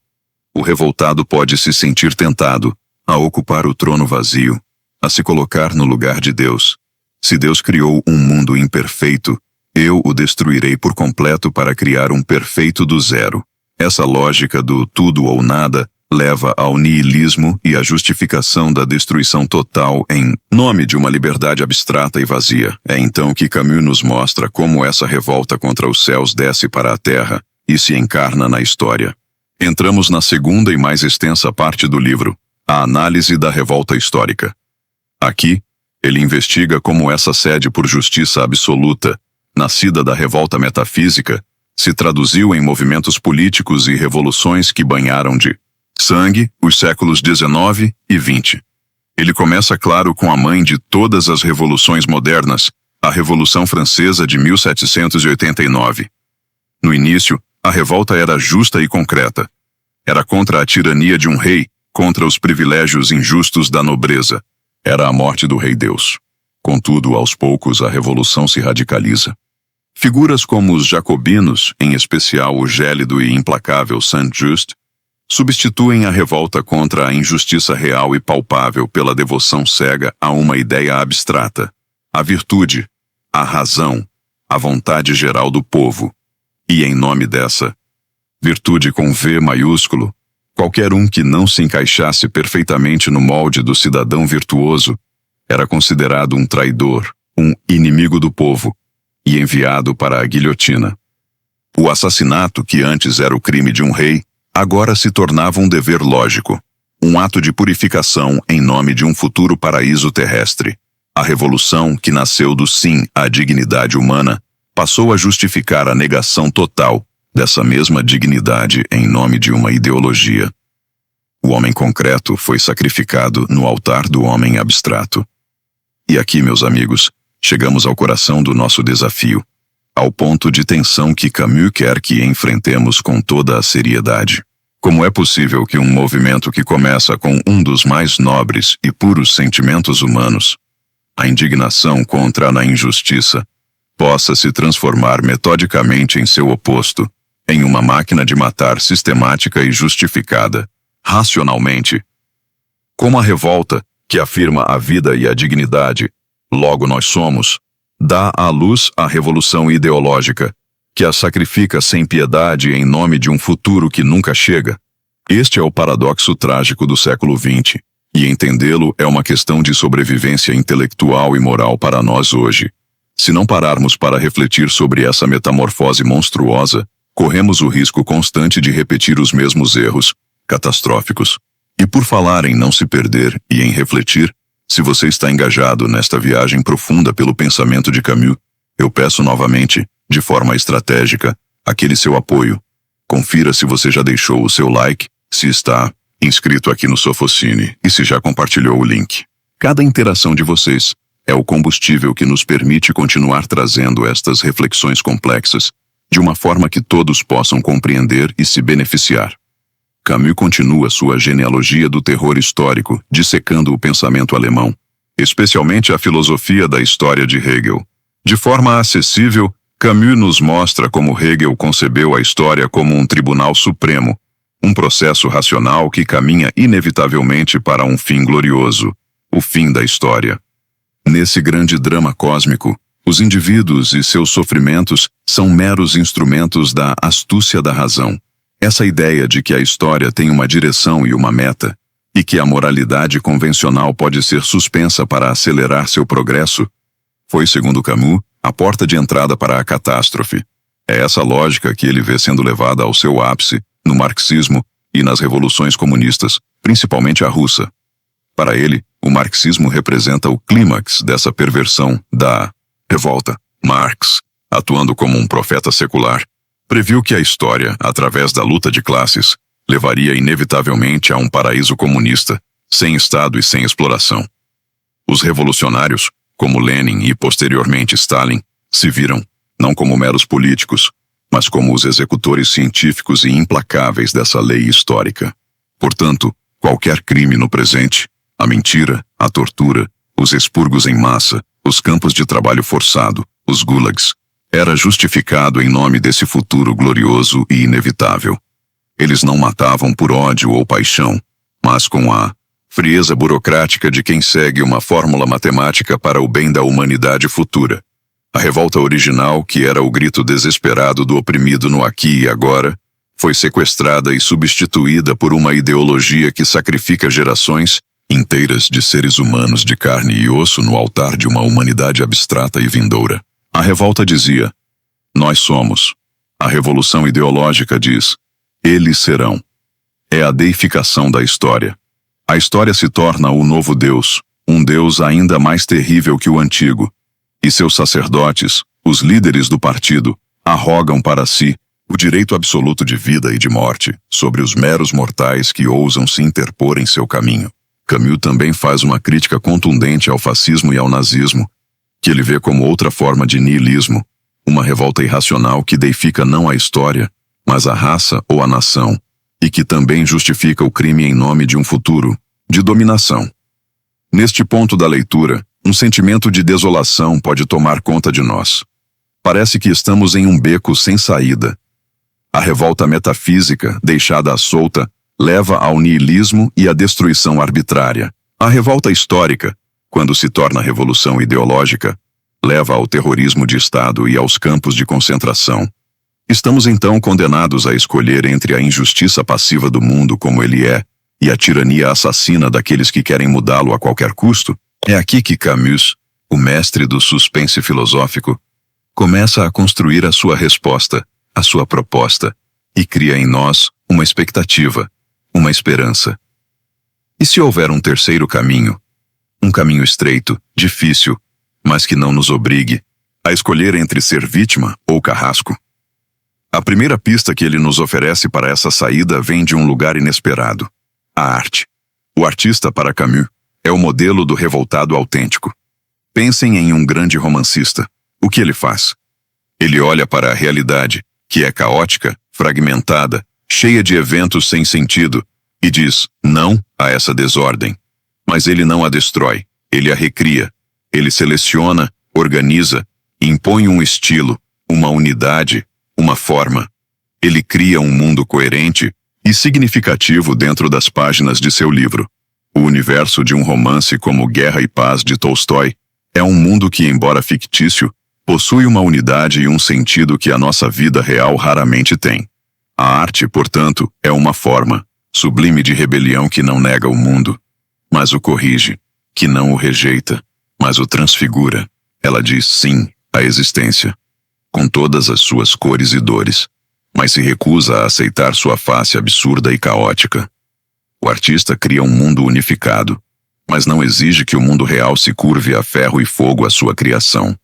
o revoltado pode se sentir tentado a ocupar o trono vazio, a se colocar no lugar de Deus. Se Deus criou um mundo imperfeito, eu o destruirei por completo para criar um perfeito do zero. Essa lógica do tudo ou nada leva ao niilismo e à justificação da destruição total em nome de uma liberdade abstrata e vazia. É então que Camus nos mostra como essa revolta contra os céus desce para a terra e se encarna na história. Entramos na segunda e mais extensa parte do livro, a análise da revolta histórica. Aqui, ele investiga como essa sede por justiça absoluta, nascida da revolta metafísica, se traduziu em movimentos políticos e revoluções que banharam de sangue os séculos XIX e XX. Ele começa, claro, com a mãe de todas as revoluções modernas, a Revolução Francesa de 1789. No início, a revolta era justa e concreta. Era contra a tirania de um rei, contra os privilégios injustos da nobreza. Era a morte do rei Deus. Contudo, aos poucos, a revolução se radicaliza. Figuras como os jacobinos, em especial o gélido e implacável Saint-Just, substituem a revolta contra a injustiça real e palpável pela devoção cega a uma ideia abstrata, a virtude, a razão, a vontade geral do povo. E em nome dessa virtude com V maiúsculo, qualquer um que não se encaixasse perfeitamente no molde do cidadão virtuoso era considerado um traidor, um inimigo do povo e enviado para a guilhotina. O assassinato, que antes era o crime de um rei, agora se tornava um dever lógico, um ato de purificação em nome de um futuro paraíso terrestre. A revolução, que nasceu do sim à dignidade humana, passou a justificar a negação total dessa mesma dignidade em nome de uma ideologia. O homem concreto foi sacrificado no altar do homem abstrato. E aqui, meus amigos, chegamos ao coração do nosso desafio, ao ponto de tensão que Camus quer que enfrentemos com toda a seriedade. Como é possível que um movimento que começa com um dos mais nobres e puros sentimentos humanos, a indignação contra a injustiça, possa se transformar metodicamente em seu oposto, em uma máquina de matar sistemática e justificada, racionalmente? Como a revolta, que afirma a vida e a dignidade, logo nós somos, dá à luz a revolução ideológica, que a sacrifica sem piedade em nome de um futuro que nunca chega. Este é o paradoxo trágico do século XX, e entendê-lo é uma questão de sobrevivência intelectual e moral para nós hoje. Se não pararmos para refletir sobre essa metamorfose monstruosa, corremos o risco constante de repetir os mesmos erros, catastróficos. E por falar em não se perder e em refletir, se você está engajado nesta viagem profunda pelo pensamento de Camus, eu peço novamente, de forma estratégica, aquele seu apoio. Confira se você já deixou o seu like, se está inscrito aqui no Sofocine e se já compartilhou o link. Cada interação de vocês é o combustível que nos permite continuar trazendo estas reflexões complexas de uma forma que todos possam compreender e se beneficiar. Camus continua sua genealogia do terror histórico, dissecando o pensamento alemão, especialmente a filosofia da história de Hegel. De forma acessível, Camus nos mostra como Hegel concebeu a história como um tribunal supremo, um processo racional que caminha inevitavelmente para um fim glorioso, o fim da história. Nesse grande drama cósmico, os indivíduos e seus sofrimentos são meros instrumentos da astúcia da razão. Essa ideia de que a história tem uma direção e uma meta, e que a moralidade convencional pode ser suspensa para acelerar seu progresso, foi, segundo Camus, a porta de entrada para a catástrofe. É essa lógica que ele vê sendo levada ao seu ápice no marxismo e nas revoluções comunistas, principalmente a russa. Para ele, o marxismo representa o clímax dessa perversão da revolta. Marx, atuando como um profeta secular, Previu que a história, através da luta de classes, levaria inevitavelmente a um paraíso comunista, sem Estado e sem exploração. Os revolucionários, como Lenin e posteriormente Stalin, se viram, não como meros políticos, mas como os executores científicos e implacáveis dessa lei histórica. Portanto, qualquer crime no presente, a mentira, a tortura, os expurgos em massa, os campos de trabalho forçado, os gulags, era justificado em nome desse futuro glorioso e inevitável. Eles não matavam por ódio ou paixão, mas com a frieza burocrática de quem segue uma fórmula matemática para o bem da humanidade futura. A revolta original, que era o grito desesperado do oprimido no aqui e agora, foi sequestrada e substituída por uma ideologia que sacrifica gerações inteiras de seres humanos de carne e osso no altar de uma humanidade abstrata e vindoura. A revolta dizia: nós somos. A revolução ideológica diz: eles serão. É a deificação da história. A história se torna o novo Deus, um Deus ainda mais terrível que o antigo, e seus sacerdotes, os líderes do partido, arrogam para si o direito absoluto de vida e de morte sobre os meros mortais que ousam se interpor em seu caminho. Camus também faz uma crítica contundente ao fascismo e ao nazismo, que ele vê como outra forma de niilismo, uma revolta irracional que deifica não a história, mas a raça ou a nação, e que também justifica o crime em nome de um futuro de dominação. Neste ponto da leitura, um sentimento de desolação pode tomar conta de nós. Parece que estamos em um beco sem saída. A revolta metafísica, deixada à solta, leva ao niilismo e à destruição arbitrária. A revolta histórica, quando se torna revolução ideológica, leva ao terrorismo de Estado e aos campos de concentração. Estamos então condenados a escolher entre a injustiça passiva do mundo como ele é e a tirania assassina daqueles que querem mudá-lo a qualquer custo? É aqui que Camus, o mestre do suspense filosófico, começa a construir a sua resposta, a sua proposta, e cria em nós uma expectativa, uma esperança. E se houver um terceiro caminho? Um caminho estreito, difícil, mas que não nos obrigue a escolher entre ser vítima ou carrasco? A primeira pista que ele nos oferece para essa saída vem de um lugar inesperado: a arte. O artista, para Camus, é o modelo do revoltado autêntico. Pensem em um grande romancista. O que ele faz? Ele olha para a realidade, que é caótica, fragmentada, cheia de eventos sem sentido, e diz não a essa desordem. Mas ele não a destrói, ele a recria. Ele seleciona, organiza, impõe um estilo, uma unidade, uma forma. Ele cria um mundo coerente e significativo dentro das páginas de seu livro. O universo de um romance como Guerra e Paz de Tolstói é um mundo que, embora fictício, possui uma unidade e um sentido que a nossa vida real raramente tem. A arte, portanto, é uma forma sublime de rebelião que não nega o mundo, mas o corrige, que não o rejeita, mas o transfigura. Ela diz sim à existência, com todas as suas cores e dores, mas se recusa a aceitar sua face absurda e caótica. O artista cria um mundo unificado, mas não exige que o mundo real se curve a ferro e fogo à sua criação.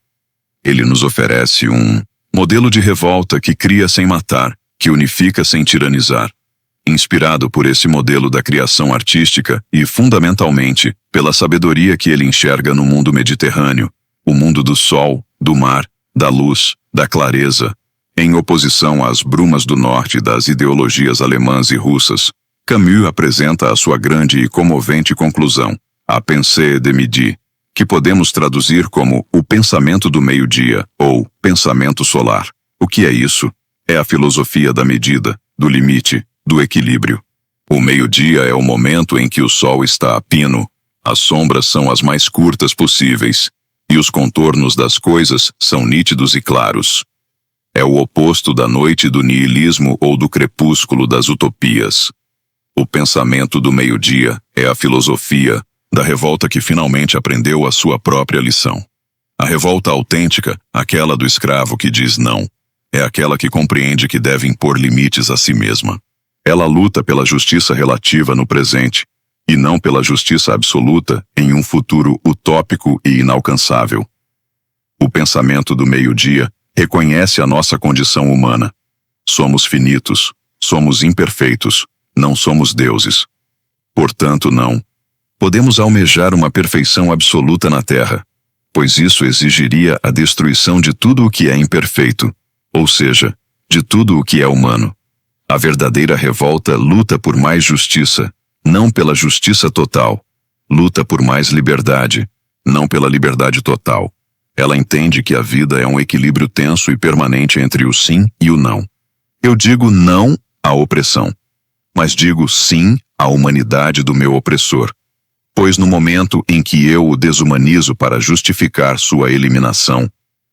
Ele nos oferece um modelo de revolta que cria sem matar, que unifica sem tiranizar. Inspirado por esse modelo da criação artística e, fundamentalmente, pela sabedoria que ele enxerga no mundo mediterrâneo, o mundo do sol, do mar, da luz, da clareza, em oposição às brumas do norte das ideologias alemãs e russas, Camus apresenta a sua grande e comovente conclusão, a pensée de midi, que podemos traduzir como o pensamento do meio-dia ou pensamento solar. O que é isso? É a filosofia da medida, do limite, do equilíbrio. O meio-dia é o momento em que o sol está a pino, as sombras são as mais curtas possíveis, e os contornos das coisas são nítidos e claros. É o oposto da noite do niilismo ou do crepúsculo das utopias. O pensamento do meio-dia é a filosofia da revolta que finalmente aprendeu a sua própria lição. A revolta autêntica, aquela do escravo que diz não, é aquela que compreende que deve impor limites a si mesma. Ela luta pela justiça relativa no presente, e não pela justiça absoluta em um futuro utópico e inalcançável. O pensamento do meio-dia reconhece a nossa condição humana. Somos finitos, somos imperfeitos, não somos deuses. Portanto, não podemos almejar uma perfeição absoluta na Terra, pois isso exigiria a destruição de tudo o que é imperfeito, ou seja, de tudo o que é humano. A verdadeira revolta luta por mais justiça, não pela justiça total. Luta por mais liberdade, não pela liberdade total. Ela entende que a vida é um equilíbrio tenso e permanente entre o sim e o não. Eu digo não à opressão, mas digo sim à humanidade do meu opressor. Pois no momento em que eu o desumanizo para justificar sua eliminação,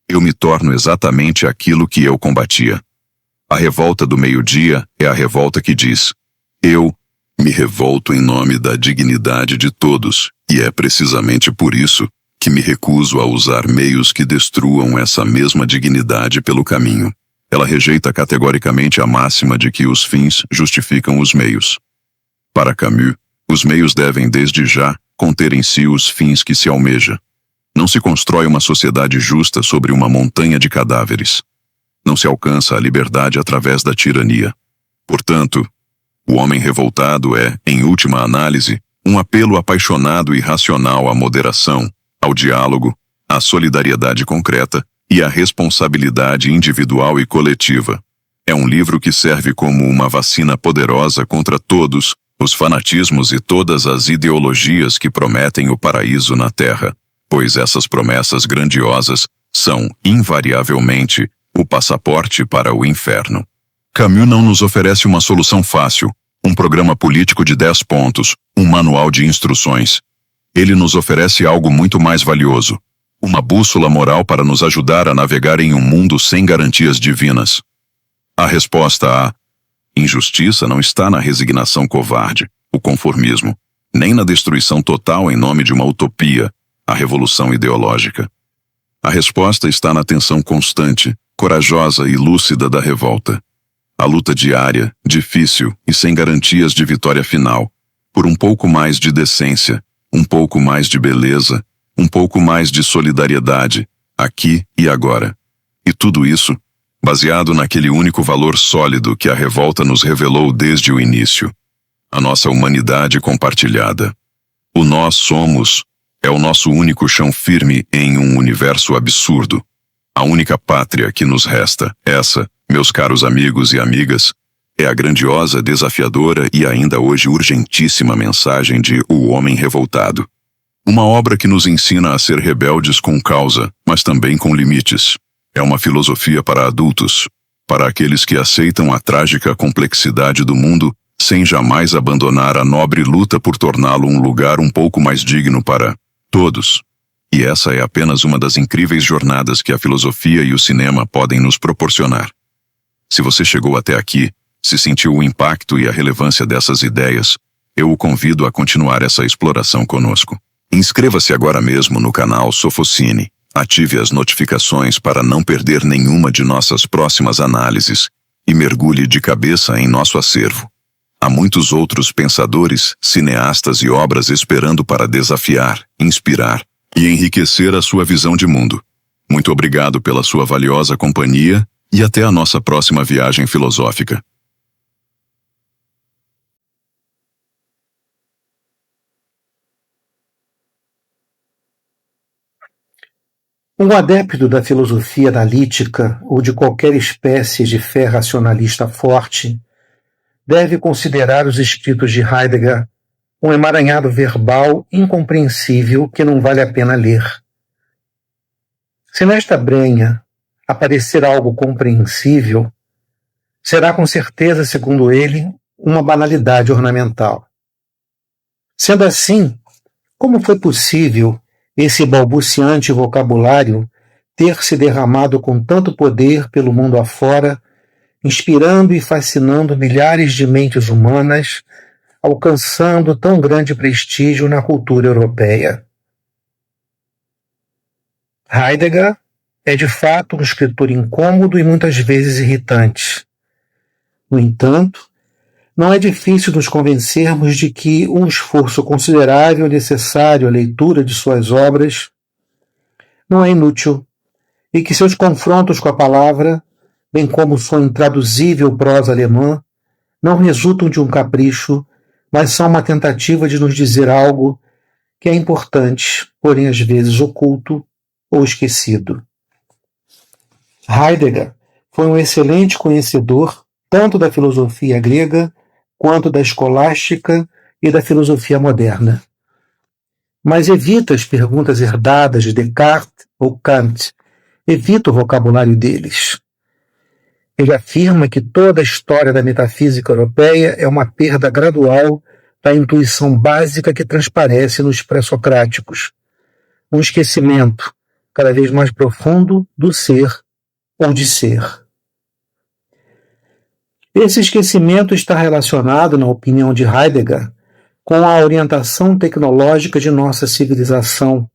eu me torno exatamente aquilo que eu combatia. A revolta do meio-dia é a revolta que diz: eu me revolto em nome da dignidade de todos, e é precisamente por isso que me recuso a usar meios que destruam essa mesma dignidade pelo caminho. Ela rejeita categoricamente a máxima de que os fins justificam os meios. Para Camus, os meios devem desde já conter em si os fins que se almeja. Não se constrói uma sociedade justa sobre uma montanha de cadáveres. Não se alcança a liberdade através da tirania. Portanto, o homem revoltado é, em última análise, um apelo apaixonado e racional à moderação, ao diálogo, à solidariedade concreta e à responsabilidade individual e coletiva. É um livro que serve como uma vacina poderosa contra todos os fanatismos e todas as ideologias que prometem o paraíso na Terra, pois essas promessas grandiosas são, invariavelmente, o passaporte para o inferno. Camus não nos oferece uma solução fácil, um programa político de 10 pontos, um manual de instruções. Ele nos oferece algo muito mais valioso, uma bússola moral para nos ajudar a navegar em um mundo sem garantias divinas. A resposta à injustiça não está na resignação covarde, o conformismo, nem na destruição total em nome de uma utopia, a revolução ideológica. A resposta está na tensão constante, corajosa e lúcida da revolta. A luta diária, difícil e sem garantias de vitória final, por um pouco mais de decência, um pouco mais de beleza, um pouco mais de solidariedade, aqui e agora. E tudo isso, baseado naquele único valor sólido que a revolta nos revelou desde o início: a nossa humanidade compartilhada. O nós somos é o nosso único chão firme em um universo absurdo. A única pátria que nos resta, essa, meus caros amigos e amigas, é a grandiosa, desafiadora e ainda hoje urgentíssima mensagem de O Homem Revoltado. Uma obra que nos ensina a ser rebeldes com causa, mas também com limites. É uma filosofia para adultos, para aqueles que aceitam a trágica complexidade do mundo sem jamais abandonar a nobre luta por torná-lo um lugar um pouco mais digno para todos. E essa é apenas uma das incríveis jornadas que a filosofia e o cinema podem nos proporcionar. Se você chegou até aqui, se sentiu o impacto e a relevância dessas ideias, eu o convido a continuar essa exploração conosco. Inscreva-se agora mesmo no canal Sofocine, ative as notificações para não perder nenhuma de nossas próximas análises e mergulhe de cabeça em nosso acervo. Há muitos outros pensadores, cineastas e obras esperando para desafiar, inspirar e enriquecer a sua visão de mundo. Muito obrigado pela sua valiosa companhia e até a nossa próxima viagem filosófica. Um adepto da filosofia analítica ou de qualquer espécie de fé racionalista forte deve considerar os escritos de Heidegger um emaranhado verbal incompreensível que não vale a pena ler. Se nesta brenha aparecer algo compreensível, será com certeza, segundo ele, uma banalidade ornamental. Sendo assim, como foi possível esse balbuciante vocabulário ter se derramado com tanto poder pelo mundo afora, inspirando e fascinando milhares de mentes humanas, alcançando tão grande prestígio na cultura europeia? Heidegger é de fato um escritor incômodo e muitas vezes irritante. No entanto, não é difícil nos convencermos de que um esforço considerável necessário à leitura de suas obras não é inútil e que seus confrontos com a palavra bem como sua intraduzível prosa alemã, não resultam de um capricho, mas são uma tentativa de nos dizer algo que é importante, porém às vezes oculto ou esquecido. Heidegger foi um excelente conhecedor tanto da filosofia grega quanto da escolástica e da filosofia moderna. Mas evita as perguntas herdadas de Descartes ou Kant, evita o vocabulário deles. Ele afirma que toda a história da metafísica europeia é uma perda gradual da intuição básica que transparece nos pré-socráticos, um esquecimento cada vez mais profundo do ser ou de ser. Esse esquecimento está relacionado, na opinião de Heidegger, com a orientação tecnológica de nossa civilização,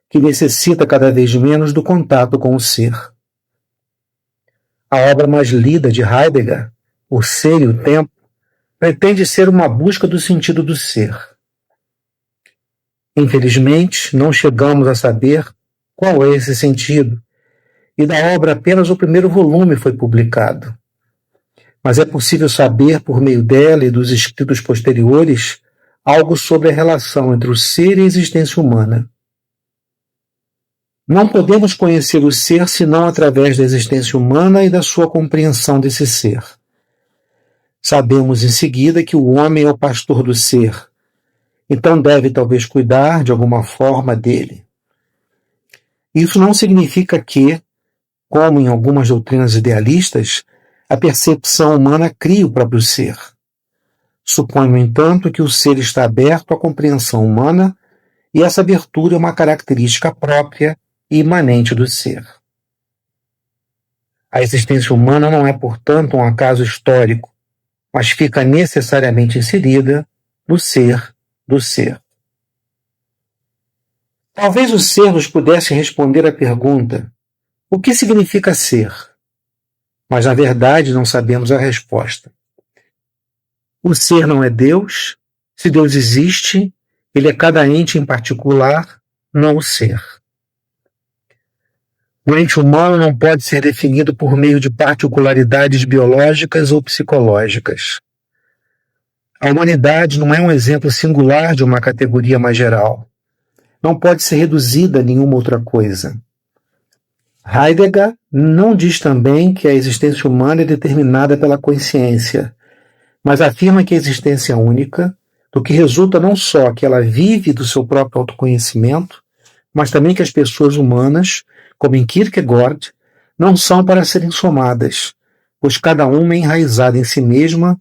que necessita cada vez menos do contato com o ser. A obra mais lida de Heidegger, O Ser e o Tempo, pretende ser uma busca do sentido do ser. Infelizmente, não chegamos a saber qual é esse sentido, e da obra apenas o primeiro volume foi publicado. Mas é possível saber, por meio dela e dos escritos posteriores, algo sobre a relação entre o ser e a existência humana. Não podemos conhecer o ser senão através da existência humana e da sua compreensão desse ser. Sabemos em seguida que o homem é o pastor do ser, então deve talvez cuidar de alguma forma dele. Isso não significa que, como em algumas doutrinas idealistas, a percepção humana cria o próprio ser. Supõe, no entanto, que o ser está aberto à compreensão humana e essa abertura é uma característica própria e imanente do ser. A existência humana não é, portanto, um acaso histórico, mas fica necessariamente inserida no ser do ser. Talvez o ser nos pudesse responder à pergunta: o que significa ser? Mas, na verdade, não sabemos a resposta. O ser não é Deus. Se Deus existe, ele é cada ente em particular, não o ser. O ente humano não pode ser definido por meio de particularidades biológicas ou psicológicas. A humanidade não é um exemplo singular de uma categoria mais geral. Não pode ser reduzida a nenhuma outra coisa. Heidegger não diz também que a existência humana é determinada pela consciência, mas afirma que a existência é única, do que resulta não só que ela vive do seu próprio autoconhecimento, mas também que as pessoas humanas, como em Kierkegaard, não são para serem somadas, pois cada uma é enraizada em si mesma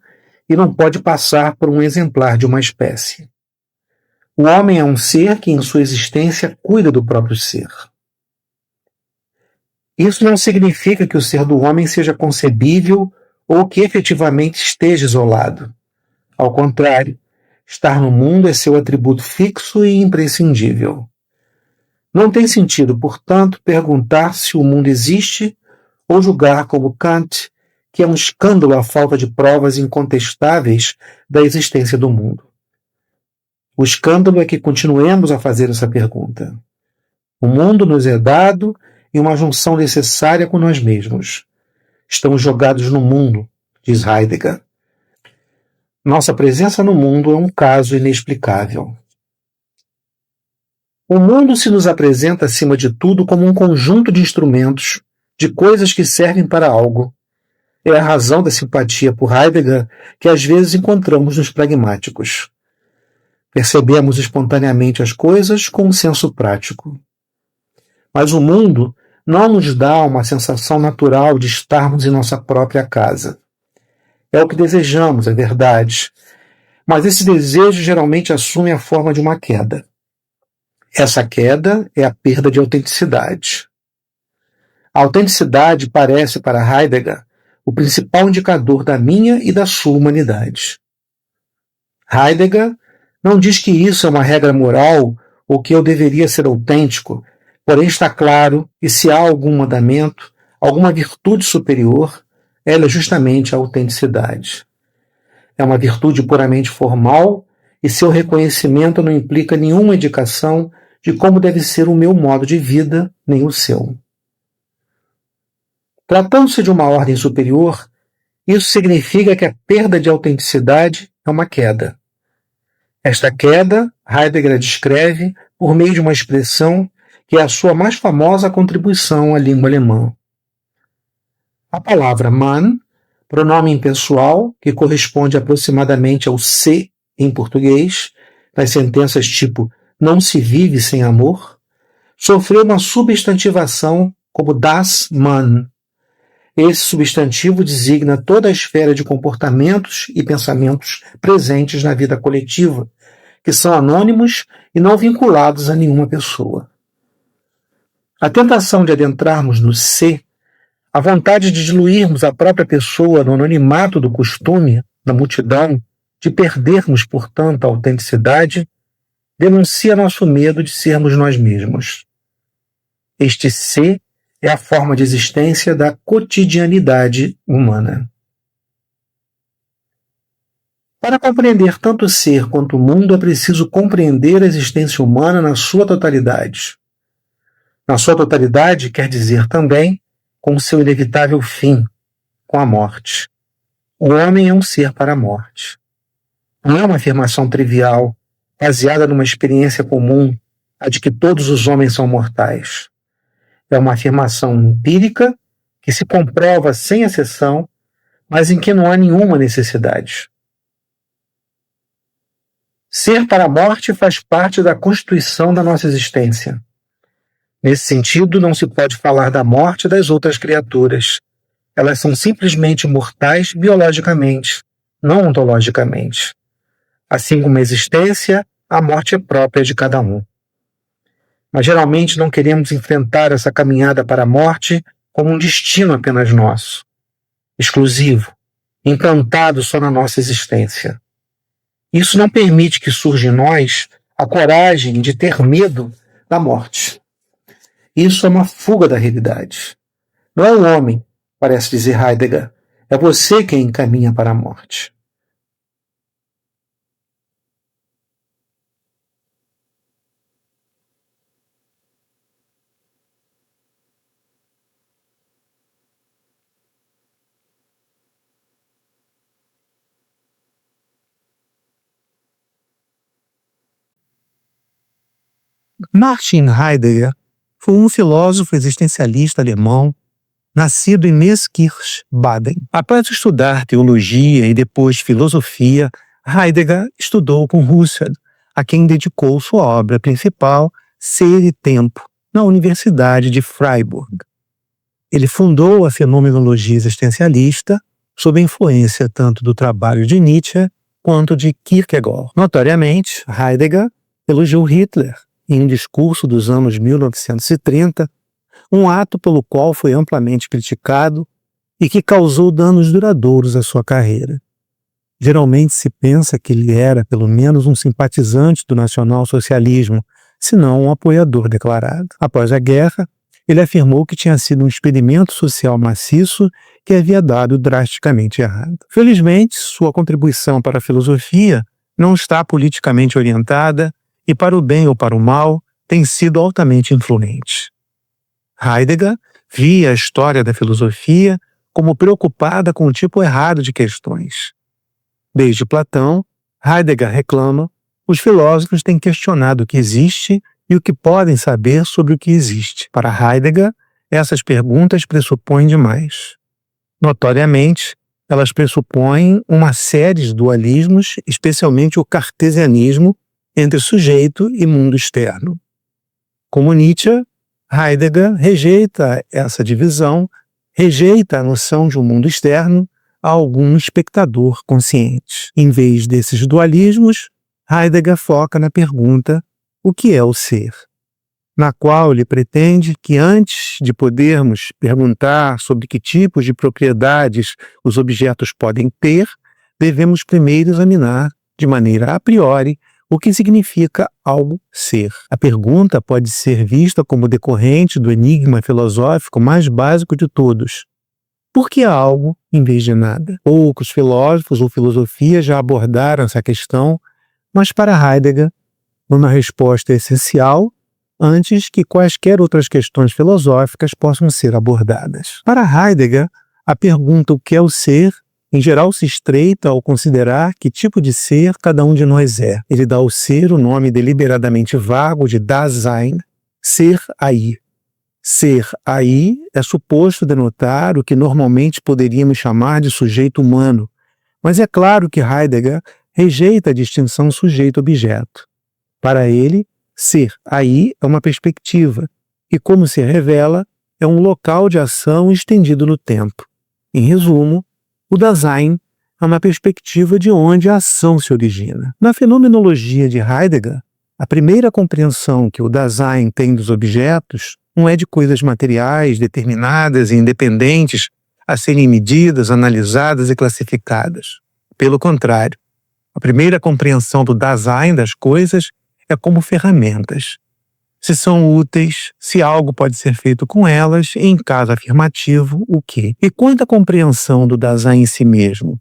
e não pode passar por um exemplar de uma espécie. O homem é um ser que, em sua existência, cuida do próprio ser. Isso não significa que o ser do homem seja concebível ou que efetivamente esteja isolado. Ao contrário, estar no mundo é seu atributo fixo e imprescindível. Não tem sentido, portanto, perguntar se o mundo existe ou julgar como Kant que é um escândalo a falta de provas incontestáveis da existência do mundo. O escândalo é que continuemos a fazer essa pergunta. O mundo nos é dado em uma junção necessária com nós mesmos. Estamos jogados no mundo, diz Heidegger. Nossa presença no mundo é um caso inexplicável. O mundo se nos apresenta, acima de tudo, como um conjunto de instrumentos, de coisas que servem para algo. É a razão da simpatia por Heidegger que às vezes encontramos nos pragmáticos. Percebemos espontaneamente as coisas com um senso prático. Mas o mundo não nos dá uma sensação natural de estarmos em nossa própria casa. É o que desejamos, é verdade, mas esse desejo geralmente assume a forma de uma queda. Essa queda é a perda de autenticidade. A autenticidade parece, para Heidegger, o principal indicador da minha e da sua humanidade. Heidegger não diz que isso é uma regra moral ou que eu deveria ser autêntico, porém está claro que se há algum mandamento, alguma virtude superior, ela é justamente a autenticidade. É uma virtude puramente formal e seu reconhecimento não implica nenhuma indicação de como deve ser o meu modo de vida, nem o seu. Tratando-se de uma ordem superior, isso significa que a perda de autenticidade é uma queda. Esta queda, Heidegger a descreve por meio de uma expressão que é a sua mais famosa contribuição à língua alemã. A palavra Mann, pronome impessoal, que corresponde aproximadamente ao se em português, nas sentenças tipo não se vive sem amor, sofreu uma substantivação como das Mann. Esse substantivo designa toda a esfera de comportamentos e pensamentos presentes na vida coletiva, que são anônimos e não vinculados a nenhuma pessoa. A tentação de adentrarmos no se, a vontade de diluirmos a própria pessoa no anonimato do costume, na multidão, de perdermos, portanto, a autenticidade, denuncia nosso medo de sermos nós mesmos. Este se é a forma de existência da cotidianidade humana. Para compreender tanto o ser quanto o mundo, é preciso compreender a existência humana na sua totalidade. Na sua totalidade quer dizer também com seu inevitável fim, com a morte. O homem é um ser para a morte. Não é uma afirmação trivial, baseada numa experiência comum, a de que todos os homens são mortais. É uma afirmação empírica que se comprova sem exceção, mas em que não há nenhuma necessidade. Ser para a morte faz parte da constituição da nossa existência. Nesse sentido, não se pode falar da morte das outras criaturas. Elas são simplesmente mortais biologicamente, não ontologicamente. Assim como a existência, a morte é própria de cada um. Mas geralmente não queremos enfrentar essa caminhada para a morte como um destino apenas nosso, exclusivo, implantado só na nossa existência. Isso não permite que surja em nós a coragem de ter medo da morte. Isso é uma fuga da realidade. Não é o homem, parece dizer Heidegger, é você quem encaminha para a morte. Martin Heidegger foi um filósofo existencialista alemão nascido em Meeskirch, Baden. Após estudar teologia e depois filosofia, Heidegger estudou com Husserl, a quem dedicou sua obra principal, Ser e Tempo, na Universidade de Freiburg. Ele fundou a fenomenologia existencialista sob a influência tanto do trabalho de Nietzsche quanto de Kierkegaard. Notoriamente, Heidegger elogiou Hitler em um discurso dos anos 1930, um ato pelo qual foi amplamente criticado e que causou danos duradouros à sua carreira. Geralmente se pensa que ele era pelo menos um simpatizante do nacionalsocialismo, se não um apoiador declarado. Após a guerra, ele afirmou que tinha sido um experimento social maciço que havia dado drasticamente errado. Felizmente, sua contribuição para a filosofia não está politicamente orientada e, para o bem ou para o mal, tem sido altamente influente. Heidegger via a história da filosofia como preocupada com o tipo errado de questões. Desde Platão, Heidegger reclama: os filósofos têm questionado o que existe e o que podem saber sobre o que existe. Para Heidegger, essas perguntas pressupõem demais. Notoriamente, elas pressupõem uma série de dualismos, especialmente o cartesianismo, entre sujeito e mundo externo. Como Nietzsche, Heidegger rejeita essa divisão, rejeita a noção de um mundo externo a algum espectador consciente. Em vez desses dualismos, Heidegger foca na pergunta: o que é o ser? Na qual ele pretende que, antes de podermos perguntar sobre que tipos de propriedades os objetos podem ter, devemos primeiro examinar, de maneira a priori, o que significa algo ser. A pergunta pode ser vista como decorrente do enigma filosófico mais básico de todos: por que algo em vez de nada? Poucos filósofos ou filosofias já abordaram essa questão, mas para Heidegger, uma resposta essencial antes que quaisquer outras questões filosóficas possam ser abordadas. Para Heidegger, a pergunta o que é o ser, em geral se estreita ao considerar que tipo de ser cada um de nós é. Ele dá ao ser o nome deliberadamente vago de Dasein, ser aí. Ser aí é suposto denotar o que normalmente poderíamos chamar de sujeito humano, mas é claro que Heidegger rejeita a distinção sujeito-objeto. Para ele, ser aí é uma perspectiva, e como se revela, é um local de ação estendido no tempo. Em resumo, o Dasein é uma perspectiva de onde a ação se origina. Na fenomenologia de Heidegger, a primeira compreensão que o Dasein tem dos objetos não é de coisas materiais, determinadas e independentes, a serem medidas, analisadas e classificadas. Pelo contrário, a primeira compreensão do Dasein das coisas é como ferramentas. Se são úteis, se algo pode ser feito com elas, e em caso afirmativo, o quê? E quanto à compreensão do Dasein em si mesmo?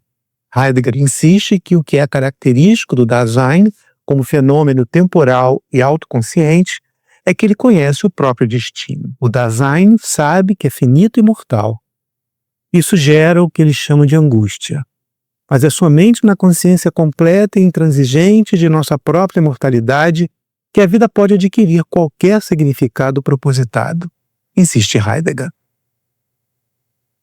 Heidegger insiste que o que é característico do Dasein, como fenômeno temporal e autoconsciente, é que ele conhece o próprio destino. O Dasein sabe que é finito e mortal. Isso gera o que ele chama de angústia. Mas é somente na consciência completa e intransigente de nossa própria imortalidade que a vida pode adquirir qualquer significado propositado, insiste Heidegger.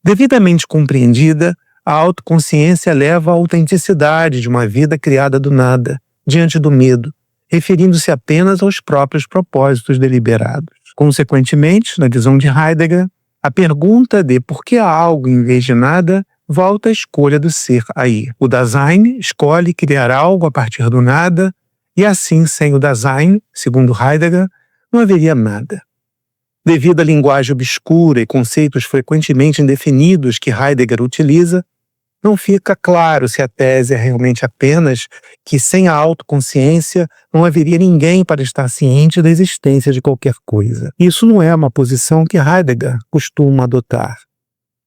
Devidamente compreendida, a autoconsciência leva à autenticidade de uma vida criada do nada, diante do medo, referindo-se apenas aos próprios propósitos deliberados. Consequentemente, na visão de Heidegger, a pergunta de por que há algo em vez de nada volta à escolha do ser aí. O Dasein escolhe criar algo a partir do nada, e assim, sem o Dasein, segundo Heidegger, não haveria nada. Devido à linguagem obscura e conceitos frequentemente indefinidos que Heidegger utiliza, não fica claro se a tese é realmente apenas que sem a autoconsciência não haveria ninguém para estar ciente da existência de qualquer coisa. Isso não é uma posição que Heidegger costuma adotar,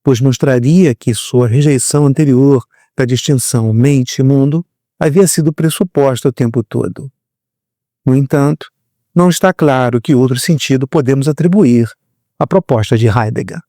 pois mostraria que sua rejeição anterior da distinção mente e mundo havia sido pressuposta o tempo todo. No entanto, não está claro que outro sentido podemos atribuir à proposta de Heidegger.